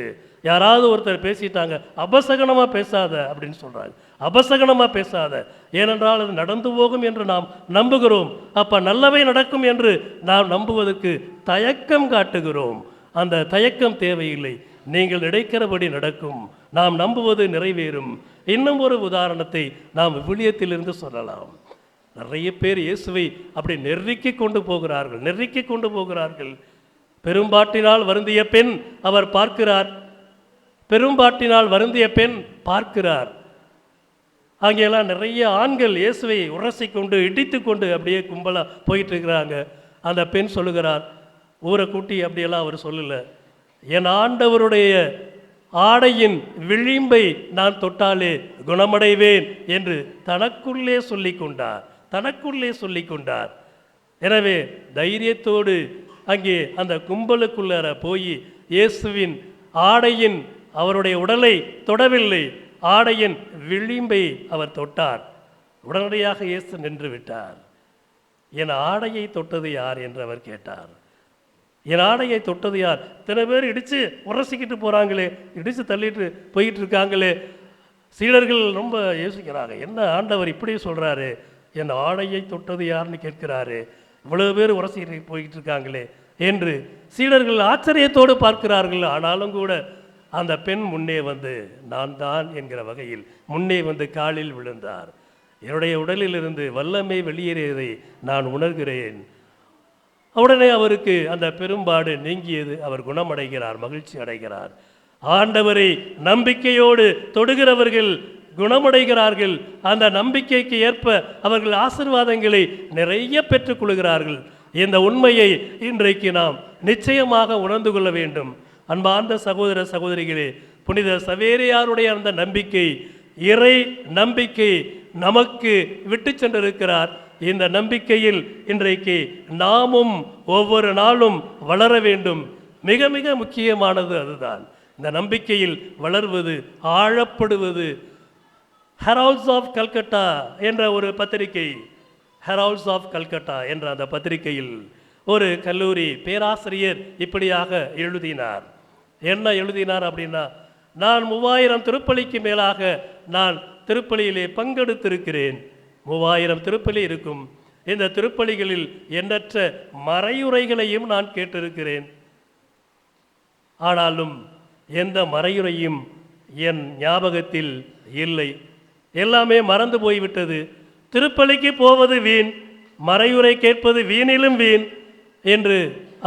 யாராவது ஒருத்தர் பேசிட்டாங்க, அபசகனமாக பேசாத அப்படின்னு சொல்கிறாங்க. அபசகனமாக பேசாத, ஏனென்றால் அது நடந்து போகும் என்று நாம் நம்புகிறோம். அப்போ நல்லவை நடக்கும் என்று நாம் நம்புவதற்கு தயக்கம் காட்டுகிறோம். அந்த தயக்கம் தேவையில்லை, நீங்கள் நினைக்கிறபடி நடக்கும், நாம் நம்புவது நிறைவேறும். இன்னும் ஒரு உதாரணத்தை நாம் விவிலியத்திலிருந்து சொல்லலாம். நிறைய பேர் இயேசுவை அப்படி நெருக்கி கொண்டு போகிறார்கள். பெரும்பாட்டினால் வருந்திய பெண் அவர் பார்க்கிறார். பெரும்பாட்டினால் வருந்திய பெண் பார்க்கிறார். அங்கெல்லாம் நிறைய ஆண்கள் இயேசுவை உரசி கொண்டு இடித்து கொண்டு அப்படியே கும்பலாக போயிட்டு இருக்கிறாங்க. அந்த பெண் சொல்லுகிறார், ஊரை கூட்டி அப்படியெல்லாம் அவர் சொல்லலை, என் ஆண்டவருடைய ஆடையின் விளிம்பை நான் தொட்டாலே குணமடைவேன் என்று தனக்குள்ளே சொல்லி கொண்டார். எனவே தைரியத்தோடு அங்கே அந்த கும்பலுக்குள்ளார போய் இயேசுவின் ஆடையின், அவருடைய உடலை தொடவில்லை, ஆடையின் விளிம்பை அவர் தொட்டார். உடனடியாக இயேசு நின்று விட்டார். என் ஆடையை தொட்டது யார் என்று அவர் கேட்டார். என் ஆடையை தொட்டது யார்? இத்தனை பேர் இடித்து உரசிக்கிட்டு போகிறாங்களே, இடித்து தள்ளிட்டு போயிட்டு இருக்காங்களே. சீடர்கள் ரொம்ப யோசிக்கிறாங்க, என்ன ஆண்டவர் இப்படி சொல்கிறாரு, என் ஆடையை தொட்டது யாருன்னு கேட்கிறாரு, இவ்வளவு பேர் உரசிக்கிட்டு போய்கிட்டு இருக்காங்களே என்று சீடர்கள் ஆச்சரியத்தோடு பார்க்கிறார்கள். ஆனாலும் கூட அந்த பெண் முன்னே வந்து, நான் தான் என்கிற வகையில் முன்னே வந்து காலில் விழுந்தார். என்னுடைய உடலிலிருந்து வல்லமை வெளியேறியதை நான் உணர்கிறேன். உடனே அவருக்கு அந்த பெரும்பாடு நீங்கியது, அவர் குணமடைகிறார், மகிழ்ச்சி அடைகிறார். ஆண்டவரை நம்பிக்கையோடு தொடுகிறவர்கள் குணமடைகிறார்கள். அந்த நம்பிக்கைக்கு ஏற்ப அவர்கள் ஆசீர்வாதங்களை நிறைய பெற்றுக்கொள்கிறார்கள். இந்த உண்மையை இன்றைக்கு நாம் நிச்சயமாக உணர்ந்து கொள்ள வேண்டும். அன்பார்ந்த சகோதர சகோதரிகளே, புனித சவேரியாருடைய அந்த நம்பிக்கை, இறை நம்பிக்கை நமக்கு விட்டு சென்றிருக்கிறார். இந்த நம்பிக்கையில் இன்றைக்கு நாமும் ஒவ்வொரு நாளும் வளர வேண்டும். மிக மிக முக்கியமானது அதுதான். இந்த நம்பிக்கையில் வளர்வது, ஆழப்படுவது. ஹெரால்ட்ஸ் ஆஃப் கல்கட்டா என்ற ஒரு பத்திரிகை, ஹெரால்ட்ஸ் ஆஃப் கல்கட்டா என்ற அந்த பத்திரிகையில் ஒரு கல்லூரி பேராசிரியர் இப்படியாக எழுதினார். என்ன எழுதினார் அப்படின்னா, நான் 3000 திருப்பலிக்கு மேலாக நான் திருப்பலியிலே பங்கெடுத்திருக்கிறேன். 3000 திருப்பலி இருக்கும். இந்த திருப்பலிகளில் எண்ணற்ற மறையுரைகளையும் நான் கேட்டிருக்கிறேன். ஆனாலும் எந்த மறையுரையும் என் ஞாபகத்தில் இல்லை, எல்லாமே மறந்து போய்விட்டது. திருப்பலிக்கு போவது வீண், மறையுரை கேட்பது வீணிலும் வீண் என்று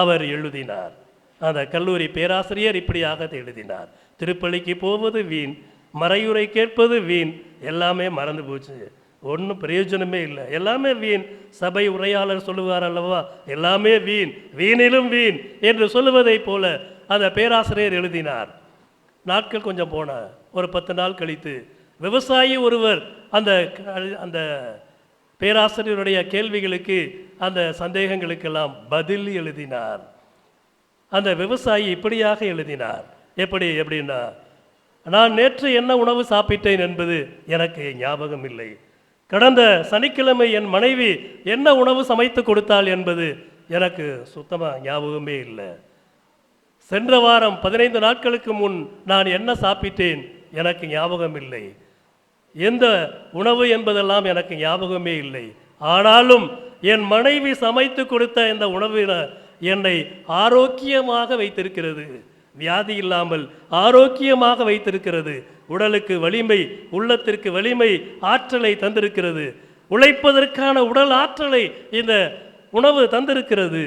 அவர் எழுதினார். அந்த கல்லூரி பேராசிரியர் இப்படியாக எழுதினார், திருப்பலிக்கு போவது வீண், மறையுரை கேட்பது வீண், எல்லாமே மறந்து போச்சு, ஒன்றும் பிரயோஜனமே இல்லை, எல்லாமே வீண். சபை உரையாளர் சொல்லுவார் அல்லவா, எல்லாமே வீண், வீணிலும் வீண் என்று சொல்லுவதைப் போல அந்த பேராசிரியர் எழுதினார். நாட்கள் கொஞ்சம் போன ஒரு 10 நாள் கழித்து விவசாயி ஒருவர் அந்த அந்த பேராசிரியருடைய கேள்விகளுக்கு, அந்த சந்தேகங்களுக்கெல்லாம் பதில் எழுதினார். அந்த விவசாயி இப்படியாக எழுதினார். எப்படின்னா, நான் நேற்று என்ன உணவு சாப்பிட்டேன் என்பது எனக்கு ஞாபகம் இல்லை. கடந்த சனிக்கிழமை என் மனைவி என்ன உணவு சமைத்து கொடுத்தாள் என்பது எனக்கு சுத்தமாக ஞாபகமே இல்லை. சென்ற வாரம் 15 நாட்களுக்கு முன் நான் என்ன சாப்பிட்டேன் எனக்கு ஞாபகம் இல்லை. எந்த உணவு என்பதெல்லாம் எனக்கு ஞாபகமே இல்லை. ஆனாலும் என் மனைவி சமைத்து கொடுத்த இந்த உணவின என்னை ஆரோக்கியமாக வைத்திருக்கிறது, வியாதி இல்லாமல் ஆரோக்கியமாக வைத்திருக்கிறது. உடலுக்கு வலிமை, உள்ளத்திற்கு வலிமை, ஆற்றலை தந்திருக்கிறது. உழைப்பதற்கான உடல் ஆற்றலை இந்த உணவு தந்திருக்கிறது.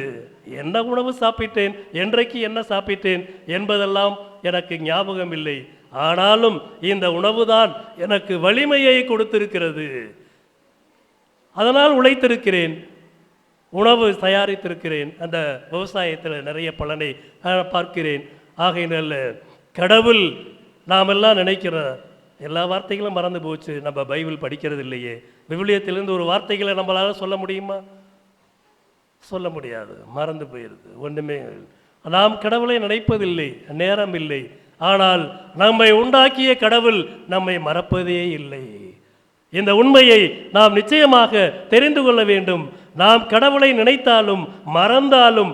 என்ன உணவு சாப்பிட்டேன், என்றைக்கு என்ன சாப்பிட்டேன் என்பதெல்லாம் எனக்கு ஞாபகம் இல்லை. ஆனாலும் இந்த உணவுதான் எனக்கு வலிமையை கொடுத்திருக்கிறது. அதனால் உழைத்திருக்கிறேன், உணவு தயாரித்திருக்கிறேன், அந்த விவசாயத்தில் நிறைய பலனை பார்க்கிறேன். ஆகையினால கடவுள், நாம் எல்லாம் நினைக்கிற எல்லா வார்த்தைகளும் மறந்து போச்சு, நம்ம பைபிள் படிக்கிறது இல்லையே, விவிலியத்திலிருந்து ஒரு வார்த்தைகளை நம்மளால் சொல்ல முடியுமா? சொல்ல முடியாது, மறந்து போயிடுது, ஒன்றுமே. நாம் கடவுளை நினைப்பதில்லை, நேரம் இல்லை. ஆனால் நம்மை உண்டாக்கிய கடவுள் நம்மை மறப்பதே இல்லை. இந்த உண்மையை நாம் நிச்சயமாக தெரிந்து கொள்ள வேண்டும். நாம் கடவுளை நினைத்தாலும் மறந்தாலும்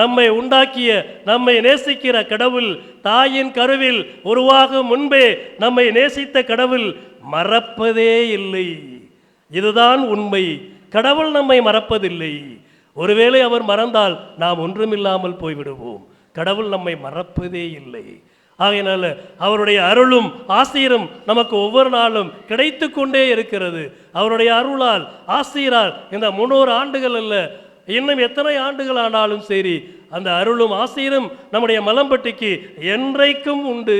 நம்மை உண்டாக்கிய நம்மை நேசிக்கிற கடவுள், தாயின் கருவில் உருவாகும் முன்பே நம்மை நேசித்த கடவுள் மறப்பதே இல்லை. இதுதான் உண்மை. கடவுள் நம்மை மறப்பதில்லை. ஒருவேளை அவர் மறந்தால் நாம் ஒன்றுமில்லாமல் போய்விடுவோம். கடவுள் நம்மை மறப்பதே இல்லை. ஆகையினால அவருடைய அருளும் ஆசீரும் நமக்கு ஒவ்வொரு நாளும் கிடைத்து கொண்டே இருக்கிறது. அவருடைய அருளால் ஆசீரால் இந்த 300 ஆண்டுகள் அல்ல, இன்னும் எத்தனை ஆண்டுகள் ஆனாலும் சரி, அந்த அருளும் ஆசீரும் நம்முடைய மலம்பட்டிக்கு என்றைக்கும் உண்டு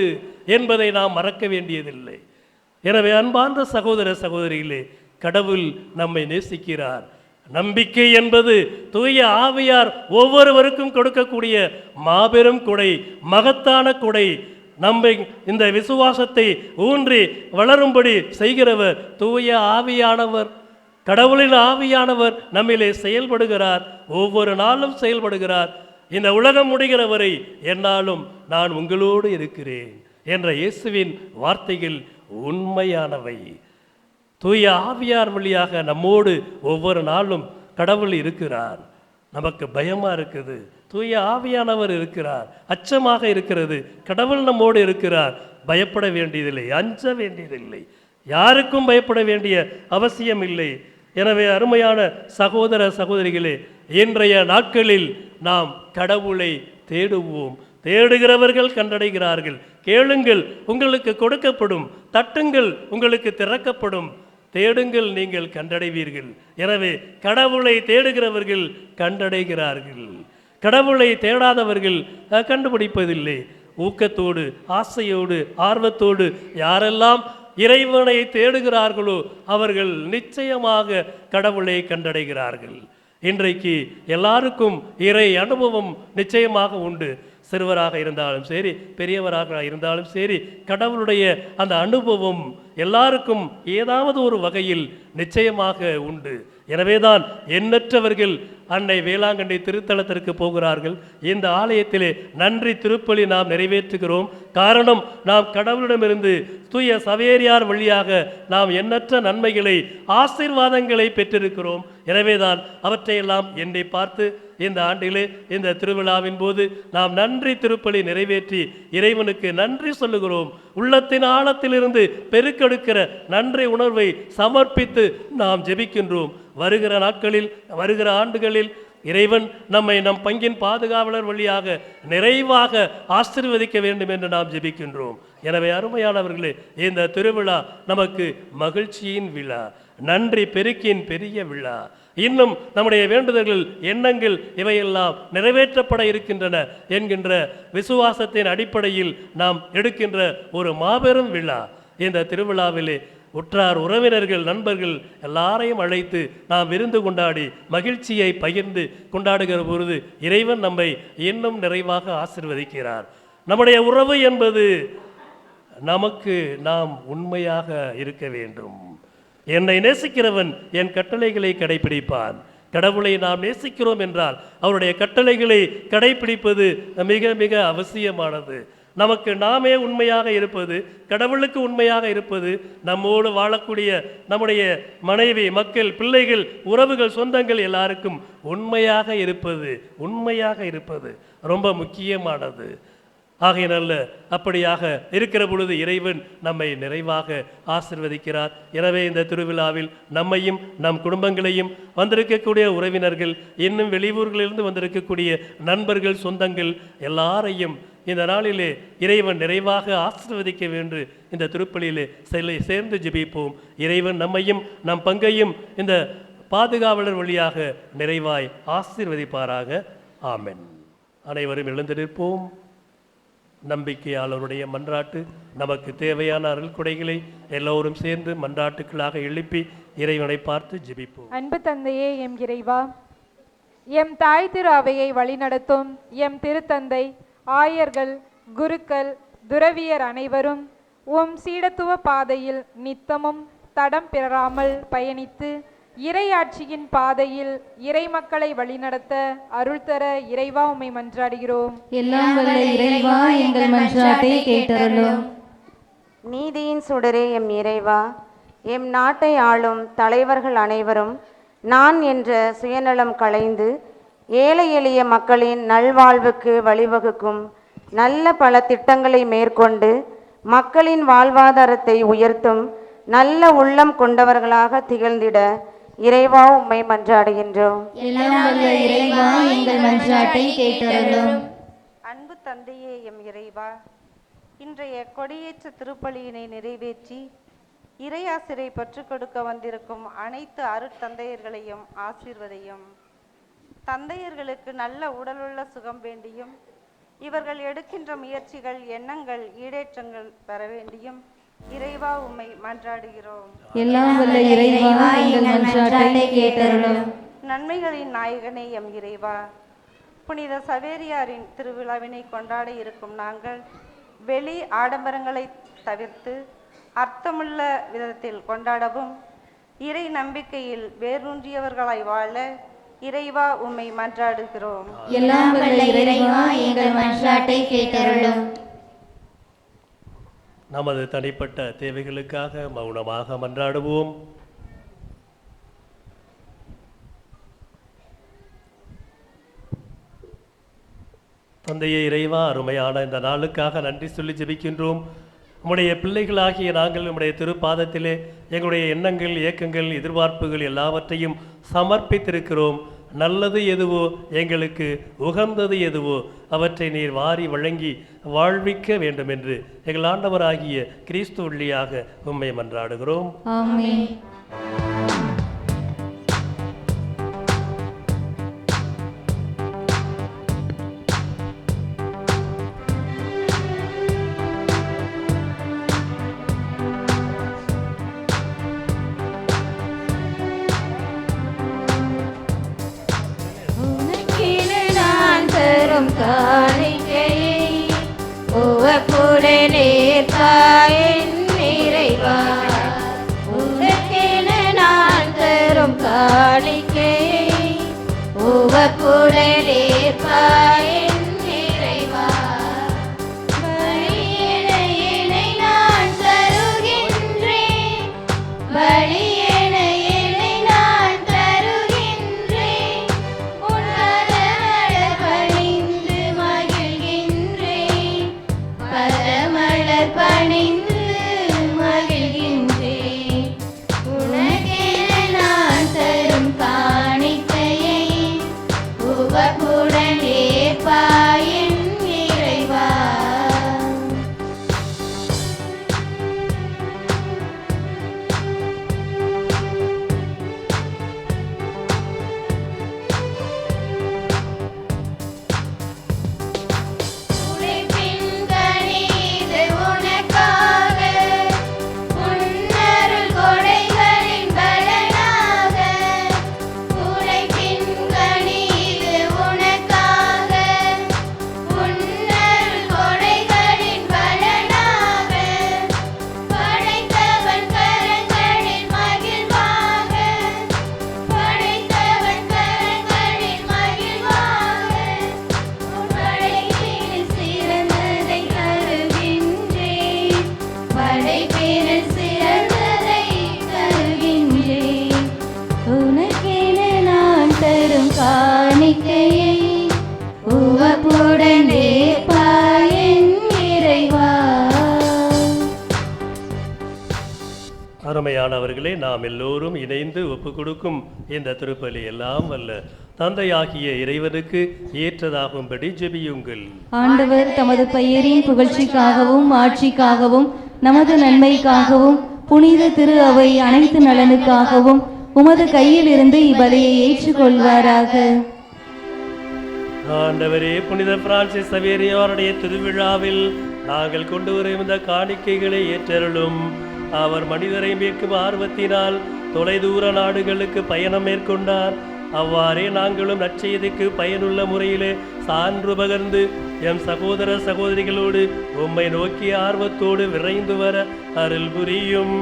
என்பதை நாம் மறக்க வேண்டியதில்லை. எனவே அன்பார்ந்த சகோதர சகோதரிகளே, கடவுள் நம்மை நேசிக்கிறார். நம்பிக்கை என்பது தூய ஆவியார் ஒவ்வொருவருக்கும் கொடுக்கக்கூடிய மாபெரும் கொடை, மகத்தான கொடை. நம்மை இந்த விசுவாசத்தை ஊன்றி வளரும்படி செய்கிறவர் தூய ஆவியானவர். கடவுளின் ஆவியானவர் நம்மிலே செயல்படுகிறார், ஒவ்வொரு நாளும் செயல்படுகிறார். இந்த உலகம் முடிகிற வரை என்னாலும் நான் உங்களோடு இருக்கிறேன் என்ற இயேசுவின் வார்த்தைகள் உண்மையானவை. தூய ஆவியார் வழியாக நம்மோடு ஒவ்வொரு நாளும் கடவுள் இருக்கிறார். நமக்கு பயமாக இருக்குது, தூய ஆவியானவர் இருக்கிறார். அச்சமாக இருக்கிறது, கடவுள் நம்மோடு இருக்கிறார். பயப்பட வேண்டியதில்லை, அஞ்ச வேண்டியதில்லை, யாருக்கும் பயப்பட வேண்டிய அவசியம் இல்லை. எனவே அருமையான சகோதர சகோதரிகளே, இன்றைய நாட்களில் நாம் கடவுளை தேடுவோம். தேடுகிறவர்கள் கண்டடைகிறார்கள். கேளுங்கள், உங்களுக்கு கொடுக்கப்படும். தட்டுங்கள், உங்களுக்கு திறக்கப்படும். தேடுங்கள், நீங்கள் கண்டடைவீர்கள். எனவே கடவுளை தேடுகிறவர்கள் கண்டடைகிறார்கள். கடவுளை தேடாதவர்கள் கண்டுபிடிப்பதில்லை. ஊக்கத்தோடு, ஆசையோடு, ஆர்வத்தோடு யாரெல்லாம் இறைவனை தேடுகிறார்களோ அவர்கள் நிச்சயமாக கடவுளை கண்டடைகிறார்கள். இன்றைக்கு எல்லாருக்கும் இறை அனுபவம் நிச்சயமாக உண்டு. சிறுவராக இருந்தாலும் சரி, பெரியவராக இருந்தாலும் சரி, கடவுளுடைய அந்த அனுபவம் எல்லாருக்கும் ஏதாவது ஒரு வகையில் நிச்சயமாக உண்டு. எனவேதான் எண்ணற்றவர்கள் அன்னை வேளாங்கண்ணி திருத்தலத்திற்கு போகிறார்கள். இந்த ஆலயத்திலே நன்றி திருப்பலி நாம் நிறைவேற்றுகிறோம். காரணம், நாம் கடவுளிடமிருந்து தூய சவேரியார் வழியாக நாம் எண்ணற்ற நன்மைகளை, ஆசீர்வாதங்களை பெற்றிருக்கிறோம். எனவேதான் அவற்றையெல்லாம் என்னை பார்த்து இந்த ஆண்டிலே இந்த திருவிழாவின் போது நாம் நன்றி திருப்பலி நிறைவேற்றி இறைவனுக்கு நன்றி சொல்லுகிறோம். உள்ளத்தின் ஆழத்திலிருந்து பெருக்கெடுக்கிற நன்றி உணர்வை சமர்ப்பித்து நாம் ஜெபிக்கின்றோம். வருகிற நாட்களில், வருகிற ஆண்டுகளில் இறைவன் நம்மை நம் பங்கின் பாதுகாவலர் வழியாக நிறைவாக ஆசீர்வதிக்க வேண்டும் என்று நாம் ஜெபிக்கின்றோம். எனவே அருமையானவர்களே, இந்த திருவிழா நமக்கு மகிழ்ச்சியின் விழா, நன்றி பெருக்கின் பெரிய விழா. இன்னும் நம்முடைய வேண்டுதல்கள், எண்ணங்கள் இவையெல்லாம் நிறைவேற்றப்பட இருக்கின்றன என்கின்ற விசுவாசத்தின் அடிப்படையில் நாம் எடுக்கின்ற ஒரு மாபெரும் விழா. இந்த திருவிழாவிலே உற்றார் உறவினர்கள், நண்பர்கள் எல்லாரையும் அழைத்து நாம் விருந்து கொண்டாடி மகிழ்ச்சியை பகிர்ந்து கொண்டாடுகிற பொழுது இறைவன் நம்மை இன்னும் நிறைவாக ஆசீர்வதிக்கிறார். நம்முடைய உறவு என்பது நமக்கு நாம் உண்மையாக இருக்க வேண்டும். என்னை நேசிக்கிறவன் என் கட்டளைகளை கடைபிடிப்பான். கடவுளை நாம் நேசிக்கிறோம் என்றால் அவருடைய கட்டளைகளை கடைபிடிப்பது மிக மிக அவசியமானது. நமக்கு நாமே உண்மையாக இருப்பது, கடவுளுக்கு உண்மையாக இருப்பது, நம்மோடு வாழக்கூடிய நம்முடைய மனைவி, மக்கள், பிள்ளைகள், உறவுகள், சொந்தங்கள் எல்லாருக்கும் உண்மையாக இருப்பது ரொம்ப முக்கியமானது. ஆகையினால அப்படியாக இருக்கிற பொழுது இறைவன் நம்மை நிறைவாக ஆசீர்வதிக்கிறார். எனவே இந்த திருவிழாவில் நம்மையும் நம் குடும்பங்களையும், வந்திருக்கக்கூடிய உறவினர்கள், இன்னும் வெளியூர்களிலிருந்து வந்திருக்கக்கூடிய நண்பர்கள், சொந்தங்கள் எல்லாரையும் இந்த நாளிலே இறைவன் நிறைவாக ஆசீர்வதிக்க வேண்டும். இந்த திருப்பலியிலே சேர்ந்து ஜெபிப்போம். இறைவன் நம்மையும் நம் பங்கையும் இந்த பாதுகாவலர் வழியாக நிறைவாய் ஆசீர்வதிப்பாராக. ஆமென். அனைவரும் எழுந்து நிற்போம். நம்பிக்கையாளருடைய மன்றாட்டு, நமக்கு தேவையான அருள் கொடைகளை எல்லோரும் சேர்ந்து மன்றாட்டுக்களாக எழுப்பி இறைவனை பார்த்து ஜெபிப்போம். அன்பு தந்தையே, எம் இறைவா, எம் தாய் திரு அவையை வழிநடத்தும் எம் திருத்தந்தை, ஆயர்கள், குருக்கள், துறவியர் அனைவரும் உம் சீடத்துவ பாதையில் நித்தமும் தடம் பெறாமல் பயணித்து இறையாட்சியின் பாதையில் இறை மக்களை வழிநடத்த அருள் தர இறைவா உம்மை மன்றாடுகிறோம். எல்லாம் வல்ல இறைவா, எங்கள் மன்றாட்டை கேட்டருளும். நீதியின் சுடரே எம் இறைவா, எம் நாட்டை ஆளும் தலைவர்கள் அனைவரும் நான் என்ற சுயநலம் களைந்து ஏழை எளிய மக்களின் நல்வாழ்வுக்கு வழிவகுக்கும் நல்ல பல திட்டங்களை மேற்கொண்டு மக்களின் வாழ்வாதாரத்தை உயர்த்தும் நல்ல உள்ளம் கொண்டவர்களாக திகழ்ந்திட இறைவா உம்மை மன்றாடுகின்றோம். எல்லாம் வல்ல இறைவா எங்கள் மன்றாட்டை கேட்டருளும். அன்பு தந்தையே எம் இறைவா, இன்றைய கொடியேற்ற திருப்பலியினை நிறைவேற்றி இறையாசிரை பெற்றுக் கொடுக்க வந்திருக்கும் அனைத்து அருட்தந்தையர்களையும் ஆசீர்வதையும். தந்தையர்களுக்கு நல்ல உடலுள்ள சுகம் வேண்டியும் இவர்கள் எடுக்கின்ற முயற்சிகள் எண்ணங்கள் ஈடேற்றங்கள் பெற வேண்டியும் இறைவா உம்மை மன்றாடுகிறோம். எல்லாம் வல்ல இறைவா எங்கள் மன்றாட்டை கேட்டருளும். நன்மைகளின் நாயகனே எம் இறைவா, புனித சவேரியாரின் திருவிழாவினை கொண்டாட இருக்கும் நாங்கள் வெளி ஆடம்பரங்களை தவிர்த்து அர்த்தமுள்ள விதத்தில் கொண்டாடவும் இறை நம்பிக்கையில் வேரூன்றியவர்களாய் வாழ இறைவா உம்மை மன்றாடுகிறோம். எல்லாம் வல்ல இறைவா எங்கள் மன்றாட்டை கேட்டருளும். நமது தனிப்பட்ட தேவைகளுக்காக மௌனமாக மன்றாடுவோம். தந்தையே இறைவா, அருமையான இந்த நாளுக்காக நன்றி சொல்லி ஜெபிக்கின்றோம். உம்முடைய பிள்ளைகளாகிய நாங்கள் உம்முடைய திருப்பாதத்திலே எங்களுடைய எண்ணங்கள், இயக்கங்கள், எதிர்பார்ப்புகள் எல்லாவற்றையும் சமர்ப்பித்திருக்கிறோம். நல்லது எதுவோ, எங்களுக்கு உகந்தது எதுவோ அவற்றை நீர் வாரி வழங்கி வாழ்விக்க வேண்டும் என்று எங்கள் ஆண்டவராகிய கிறிஸ்து வழியாக உம்மை மன்றாடுகிறோம். ஆமென். காணிக்கையை உவப்புடனே தாயின் இறைவா, உனக்கென நான் தரும் காணிக்கையை உவப்புடனே தாயின் இறைவா, பலியினை நான் தருகின்றேன், பலியினை நான் தருகின்றேன், உன்னதமலர் பணிந்து மகிழ்கின்றேன், பதமலர் பணிந்து மகிழ்கின்றேன், உனக்கென நான் தரும் காணிக்கையை உவப்புடன் ஏற்பாயின் இறைவா. உழைப்பின் கனி இது உனக்காக, உன்னருள் கொடைகளின் பலனாக, உழைப்பின் கனி இது உனக்காக, உன்னருள் கொடைகளின் பலனாக, படைத்தவன் கரங்களில் மகிழ்வாக, படைத்தவன் கரங்களில் மகிழ்வாக, படைப்பினில் சிறந்ததை தருகின்றேன், படைப்பினில் சிறந்ததை தருகின்றேன், உனக்கென நான் தரும் காணிக்கையை உவப்புடன் ஏற்பாயின் இறைவா. அருமையானவர்களே, நாம் எல்லோரும் இணைந்து ஒப்பு கொடுக்கும் இந்த திருப்பலி எல்லாம் வல்ல தந்தையாகிய இறைவனுக்கு ஏற்றதாகும்படி ஜெபியுங்கள். ஆண்டவர் தமது பெயரின் புகழ்ச்சிக்காகவும் ஆட்சிக்காகவும் நமது நன்மைக்காகவும் புனித திரு அவை அனைத்து நலனுக்காகவும் உமது கையில் இருந்து இப்பலியை ஏற்றுக்கொள்வாராக. ஆண்டவரே, புனித பிரான்சிஸ் சவேரியாருடைய திருவிழாவில் நாங்கள் கொண்டு வரும் இந்த காணிக்கைகளை ஏற்றருளும். அவர் மனிதரை மீட்கும் ஆர்வத்தினால் தொலைதூர நாடுகளுக்கு பயணம் மேற்கொண்டார். அவ்வாறே நாங்களும் நற்செய்திக்கு பயனுள்ள முறையிலே சான்று பகர்ந்து எம் சகோதர சகோதரிகளோடு உம்மை நோக்கிய ஆர்வத்தோடு விரைந்து வர அருள் புரியும்.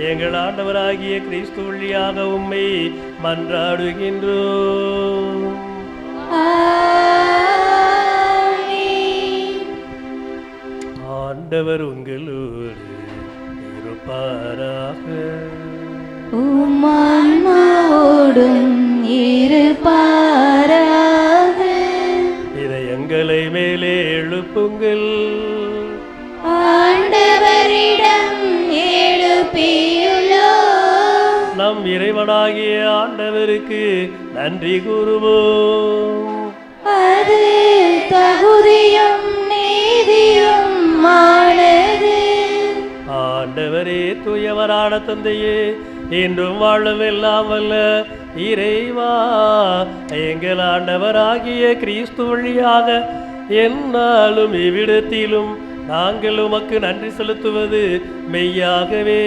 எங்கள் ஆண்டவராகிய கிறிஸ்து வழியாக உம்மை மன்றாடுகின்றோம். ஆண்டவர் உங்களோடு இருப்பாராக. உம்மான்மாவோடும் இருப்பாராக. இதை எங்களை மேலே எழுப்புங்கள். ஆண்டவரிடம் எழுப்பியுள்ளோம். நம் இறைவனாகிய ஆண்டவருக்கு நன்றி கூறுவோம். அது தகுதியும் நீதியும் ஆனது. ஆண்டவரே, தூயவரான தந்தையே, இன்றும் வாழும் எல்லாம் வல்ல இறைவா, எங்கள் ஆண்டவராகிய கிறிஸ்து வழியாக எந்நாளும் இவ்விடத்திலும் நாங்கள் உமக்கு நன்றி செலுத்துவது மெய்யாகவே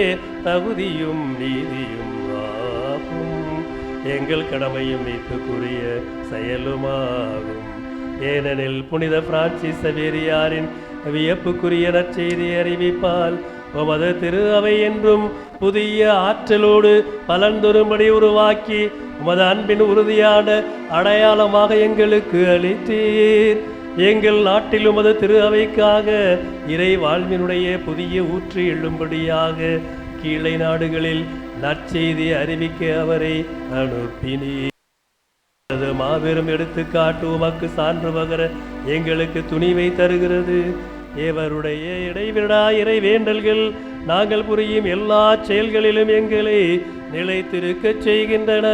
தகுதியும் நீதியும் ஆகும். எங்கள் கடமையும் மீட்புக்குரிய செயலுமாகும். ஏனெனில் புனித பிரான்சிஸ் சவேரியாரின் வியப்புக்குரிய நற்செய்தி அறிவிப்பால் உமது திரு அவை என்றும் புதிய ஆற்றலோடு பலன்தொரும்படி உருவாக்கி உமது அன்பின் உறுதியான அடையாளமாக எங்களுக்கு அளித்தீர். எங்கள் நாட்டில் உமது திரு அவைக்காக இறை வாழ்வினுடைய புதிய ஊற்று எழும்படியாக கீழை நாடுகளில் நற்செய்தி அறிவிக்க அவரை அனுப்பினீர். மாபெரும் எடுத்துக்காட்டு உமக்கு சான்று பகர எங்களுக்கு துணிவை தருகிறது. இவருடைய இடைவிடா இறை வேண்டல்கள் நாங்கள் புரியும் எல்லா செயல்களிலும் எங்களை நிலைத்திருக்கச் செய்கின்றன.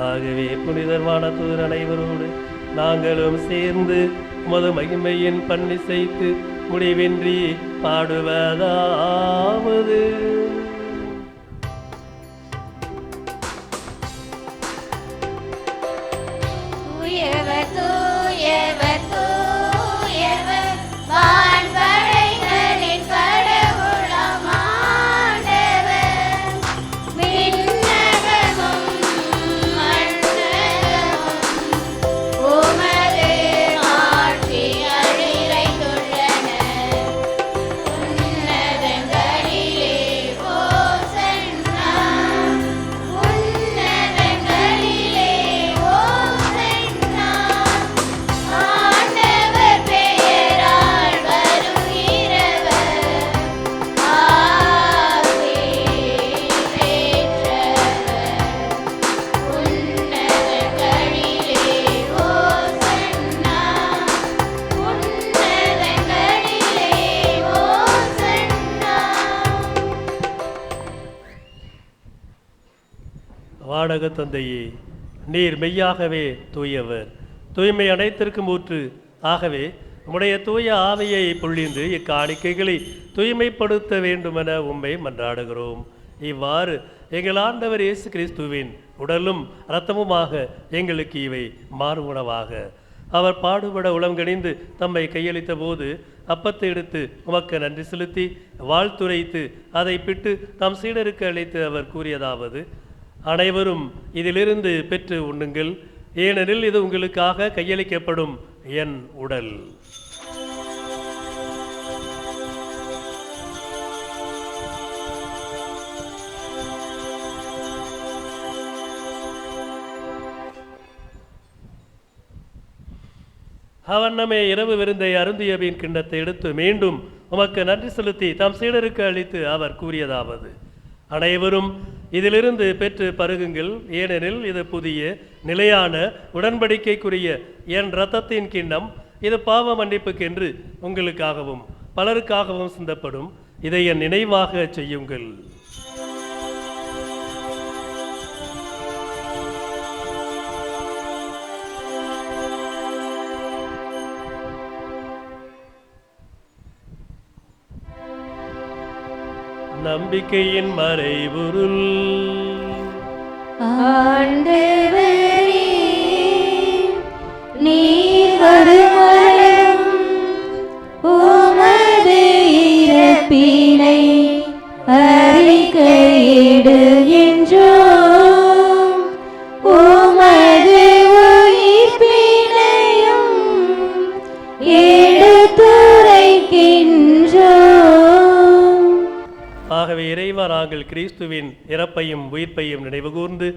ஆகவே புனிதர்வான தூதர் அனைவரோடு நாங்களும் சேர்ந்து உமது மகிமையின் பன்னிசைத்து முடிவின்றி பாடுவதாவது. தூயவர் தூயவர் தூயவர் வான்படைகளின் கடவுளாம் ஆண்டவர். விண்ணகமும் மண்ணகமும் உமது ஆட்சியால் நிறைந்துள்ளன. உன்னதங்களிலே ஓசன்னா, உன்னதங்களிலே ஓசன்னா. ஆண்டவர் பெயரால் வருகிறவர் ஆசி பெற்றவர். உன்னதங்களிலே ஓசன்னா, உன்னதங்களிலே ஓசன்னா. வாடக தந்தையே, நீர் மெய்யாகவே தூயவர், தூய்மை அனைத்திற்கும் ஊற்று. ஆகவே உம்முடைய தூய ஆவியை பொழிந்து இக்காணிக்கைகளை தூய்மைப்படுத்த வேண்டுமென உம்மை மன்றாடுகிறோம். இவ்வாறு எங்கள் ஆண்டவர் இயேசு கிறிஸ்துவின் உடலும் இரத்தமுமாக எங்களுக்கு இவை மாறு உணவாக. அவர் பாடுபட உளங்கணிந்து தம்மை கையளித்த போது அப்பத்தை எடுத்து உமக்கு நன்றி செலுத்தி வாழ்த்துரைத்து அதை பிட்டு தம் சீடருக்கு அளித்து அவர் கூறியதாவது: அனைவரும் இதிலிருந்து பெற்று உண்ணுங்கள், ஏனெனில் இது உங்களுக்காக கையளிக்கப்படும் என் உடல். அவண்ணமே இரவு விருந்தை அருந்தியபின் கிண்ணத்தை எடுத்து மீண்டும் உமக்கு நன்றி செலுத்தி தம் சீடருக்கு அளித்து அவர் கூறியதாவது: அனைவரும் இதிலிருந்து பெற்று பருகுங்கள், ஏனெனில் இது புதிய நிலையான உடன்படிக்கைக்குரிய என் இரத்தத்தின் கிண்ணம். இது பாவ மன்னிப்புக்கென்று உங்களுக்காகவும் பலருக்காகவும் சிந்தப்படும். இதை என் நினைவாக செய்யுங்கள். நம்பிக்கையின் மறைபொருள். ஆண்டவரே, நீர் வருமளவும் உமது இறப்பினை அறிக்கையிடுகின்றோம். உமது உயிர்ப்பினையும் எடுத்துரைக்கின்றோம். ஆகவே இறைவா, நாங்கள் கிறிஸ்துவின் இறப்பையும் உயிர்ப்பையும் நினைவுகூர்ந்து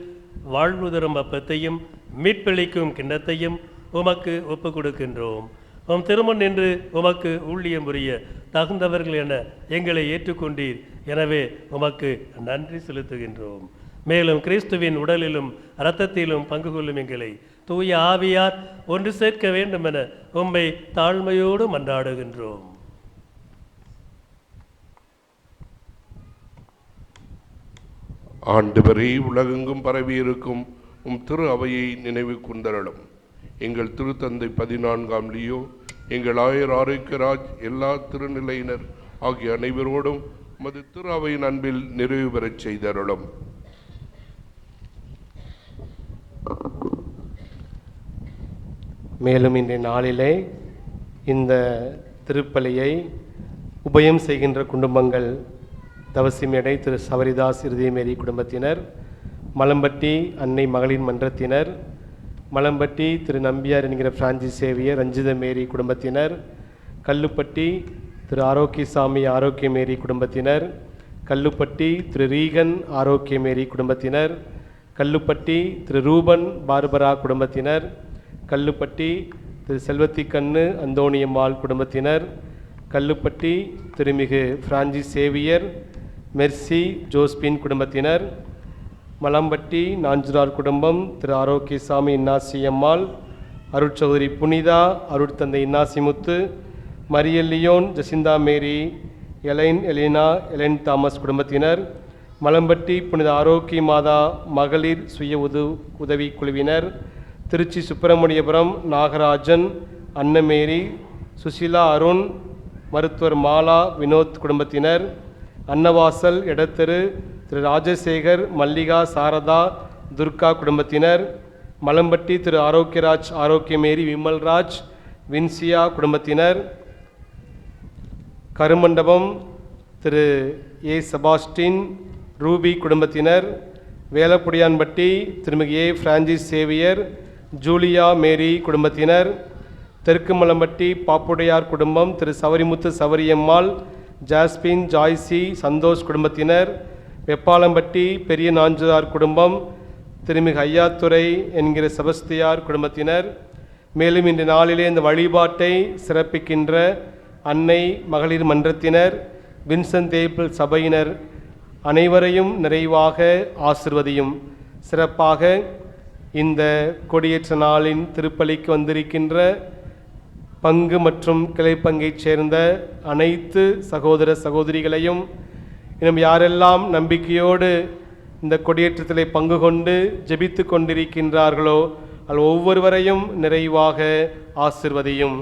வாழ்வு தரும் அப்பத்தையும் மீட்பளிக்கும் கிண்ணத்தையும் உமக்கு ஒப்பு கொடுக்கின்றோம். உம் திருமண் நின்று உமக்கு ஊழியம் புரிய தகுந்தவர்கள் என எங்களை ஏற்றுக்கொண்டீர் எனவே உமக்கு நன்றி செலுத்துகின்றோம். மேலும் கிறிஸ்துவின் உடலிலும் இரத்தத்திலும் பங்கு கொள்ளும் எங்களை தூய ஆவியார் ஒன்று சேர்க்க வேண்டும் என உம்மை தாழ்மையோடு மன்றாடுகின்றோம். ஆண்டவரே, உலகெங்கும் பரவியிருக்கும் திரு அவையை நினைவு கூர்ந்தருளும். எங்கள் திருத்தந்தை 14ஆம் லியோ, எங்கள் ஆயர் ஆரோக்கியராஜ், எல்லா திருநிலையினர் ஆகிய அனைவரோடும் மது திரு அவையின் அன்பில் நிறைவு பெறச் செய்தருளும். மேலும் இன்றைய நாளிலே இந்த திருப்பலியை உபயம் செய்கின்ற குடும்பங்கள் தவசிமேடை திரு சவரிதாஸ் இருதயமேரி குடும்பத்தினர், மலம்பட்டி அன்னை மகளிர் மன்றத்தினர், மலம்பட்டி திரு நம்பியார் என்கிற பிரான்சிஸ் சேவியர் ரஞ்சித மேரி குடும்பத்தினர், கல்லுப்பட்டி திரு ஆரோக்கியசாமி ஆரோக்கியமேரி குடும்பத்தினர், கல்லுப்பட்டி திரு ரீகன் ஆரோக்கியமேரி குடும்பத்தினர், கல்லுப்பட்டி திரு ரூபன் பார்பரா குடும்பத்தினர், கல்லுப்பட்டி திரு செல்வத்திக்கண்ணு அந்தோணியம்மாள் குடும்பத்தினர், கல்லுப்பட்டி திருமிகு பிரான்சிஸ் சேவியர் மெர்சி ஜோஸ்பின் குடும்பத்தினர், மலம்பட்டி நாஞ்சுரார் குடும்பம் திரு ஆரோக்கியசாமி இன்னாசியம்மாள், அருட்சகோதரி புனிதா, அருட்தந்தை இன்னாசிமுத்து, மரியல்லியோன் ஜசிந்தா மேரி, எலைனா எலைன் தாமஸ் குடும்பத்தினர், மலம்பட்டி புனித ஆரோக்கிய மாதா மகளிர் சுய உதவி குழுவினர், திருச்சி சுப்பிரமணியபுரம் நாகராஜன், அன்னமேரி, சுசிலா அருண், மருத்துவர் மாலா வினோத் குடும்பத்தினர், அன்னவாசல் எடத்தெரு திரு ராஜசேகர் மல்லிகா சாரதா துர்கா குடும்பத்தினர், மலம்பட்டி திரு ஆரோக்கியராஜ் ஆரோக்கியமேரி விமல்ராஜ் வின்சியா குடும்பத்தினர், கருமண்டபம் திரு ஏ செபாஸ்டின் ரூபி குடும்பத்தினர், வேலப்புடியான்பட்டி திருமிகு ஏ பிரான்சிஸ் சேவியர் ஜூலியா மேரி குடும்பத்தினர், தெற்கு மலம்பட்டி பாப்புடையார் குடும்பம் திரு சவரிமுத்து சவரியம்மாள், ஜாஸ்பின் ஜாய்சி சந்தோஷ் குடும்பத்தினர், வெப்பாளம்பட்டி பெரிய நாஞ்சுதார் குடும்பம் திருமிகு ஐயாத்துறை என்கிற செபஸ்தியார் குடும்பத்தினர், மேலும் இந்த நாளிலே இந்த வழிபாட்டை சிறப்பிக்கின்ற அன்னை மகளிர் மன்றத்தினர், வின்சென்ட் தேபிள் சபையினர் அனைவரையும் நிறைவாக ஆசிர்வதியும். சிறப்பாக இந்த கொடியேற்ற நாளின் திருப்பலிக்கு வந்திருக்கின்ற பங்கு மற்றும் கிளைப்பங்கைச் சேர்ந்த அனைத்து சகோதர சகோதரிகளையும், இன்னும் யாரெல்லாம் நம்பிக்கையோடு இந்த கொடியேற்றத்திலே பங்கு கொண்டு ஜெபித்து கொண்டிருக்கின்றார்களோ அது ஒவ்வொருவரையும் நிறைவாக ஆசிர்வதியும்.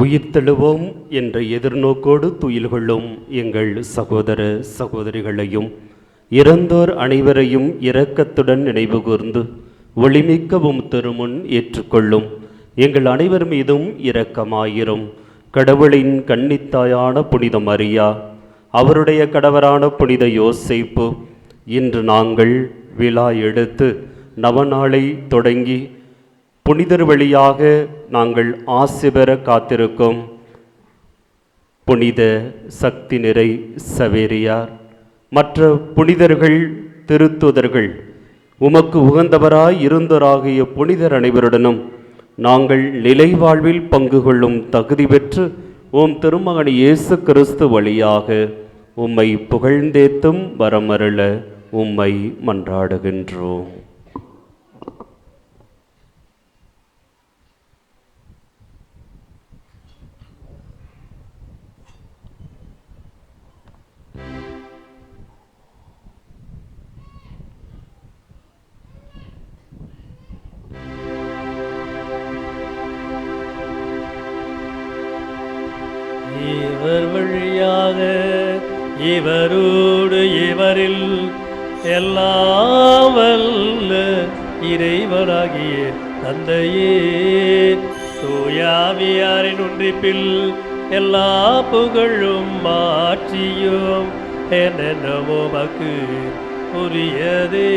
உயிர்த்தெழுவோம் என்ற எதிர்நோக்கோடு துயில் கொள்ளும் எங்கள் சகோதர சகோதரிகளையும் இறந்தோர் அனைவரையும் இரக்கத்துடன் நினைவு கூர்ந்து ஒளிமிக்கவும் திருமுன் ஏற்றுக்கொள்ளும். எங்கள் அனைவர் மீதும் இரக்கமாயிரும். கடவுளின் கன்னித்தாயான புனித மரியா, அவருடைய கணவரான புனித யோசேப்பு, இன்று நாங்கள் விழா எடுத்து நவநாளை தொடங்கி புனிதர் வழியாக நாங்கள் ஆசி பெற காத்திருக்கும் புனித சக்தி நிறை சவேரியார், மற்ற புனிதர்கள், திருத்துதர்கள், உமக்கு உகந்தவராய் இருந்தோராகிய புனிதர் அனைவருடனும் நாங்கள் நிலை வாழ்வில் பங்கு கொள்ளும் தகுதி பெற்று உம் திருமகன் இயேசு கிறிஸ்து வழியாக உம்மை புகழ்ந்தேத்தும் வரமருள உம்மை மன்றாடுகின்றோம். இவர் வழியாக இவரோடு இவரில் எல்லாம் வல்ல இறைவனாகிய தந்தையே, தூயாவியாரின் ஒன்றிப்பில் எல்லா புகழும் மாற்றியும் என்னென்னமோ உமக்கு உரியதே.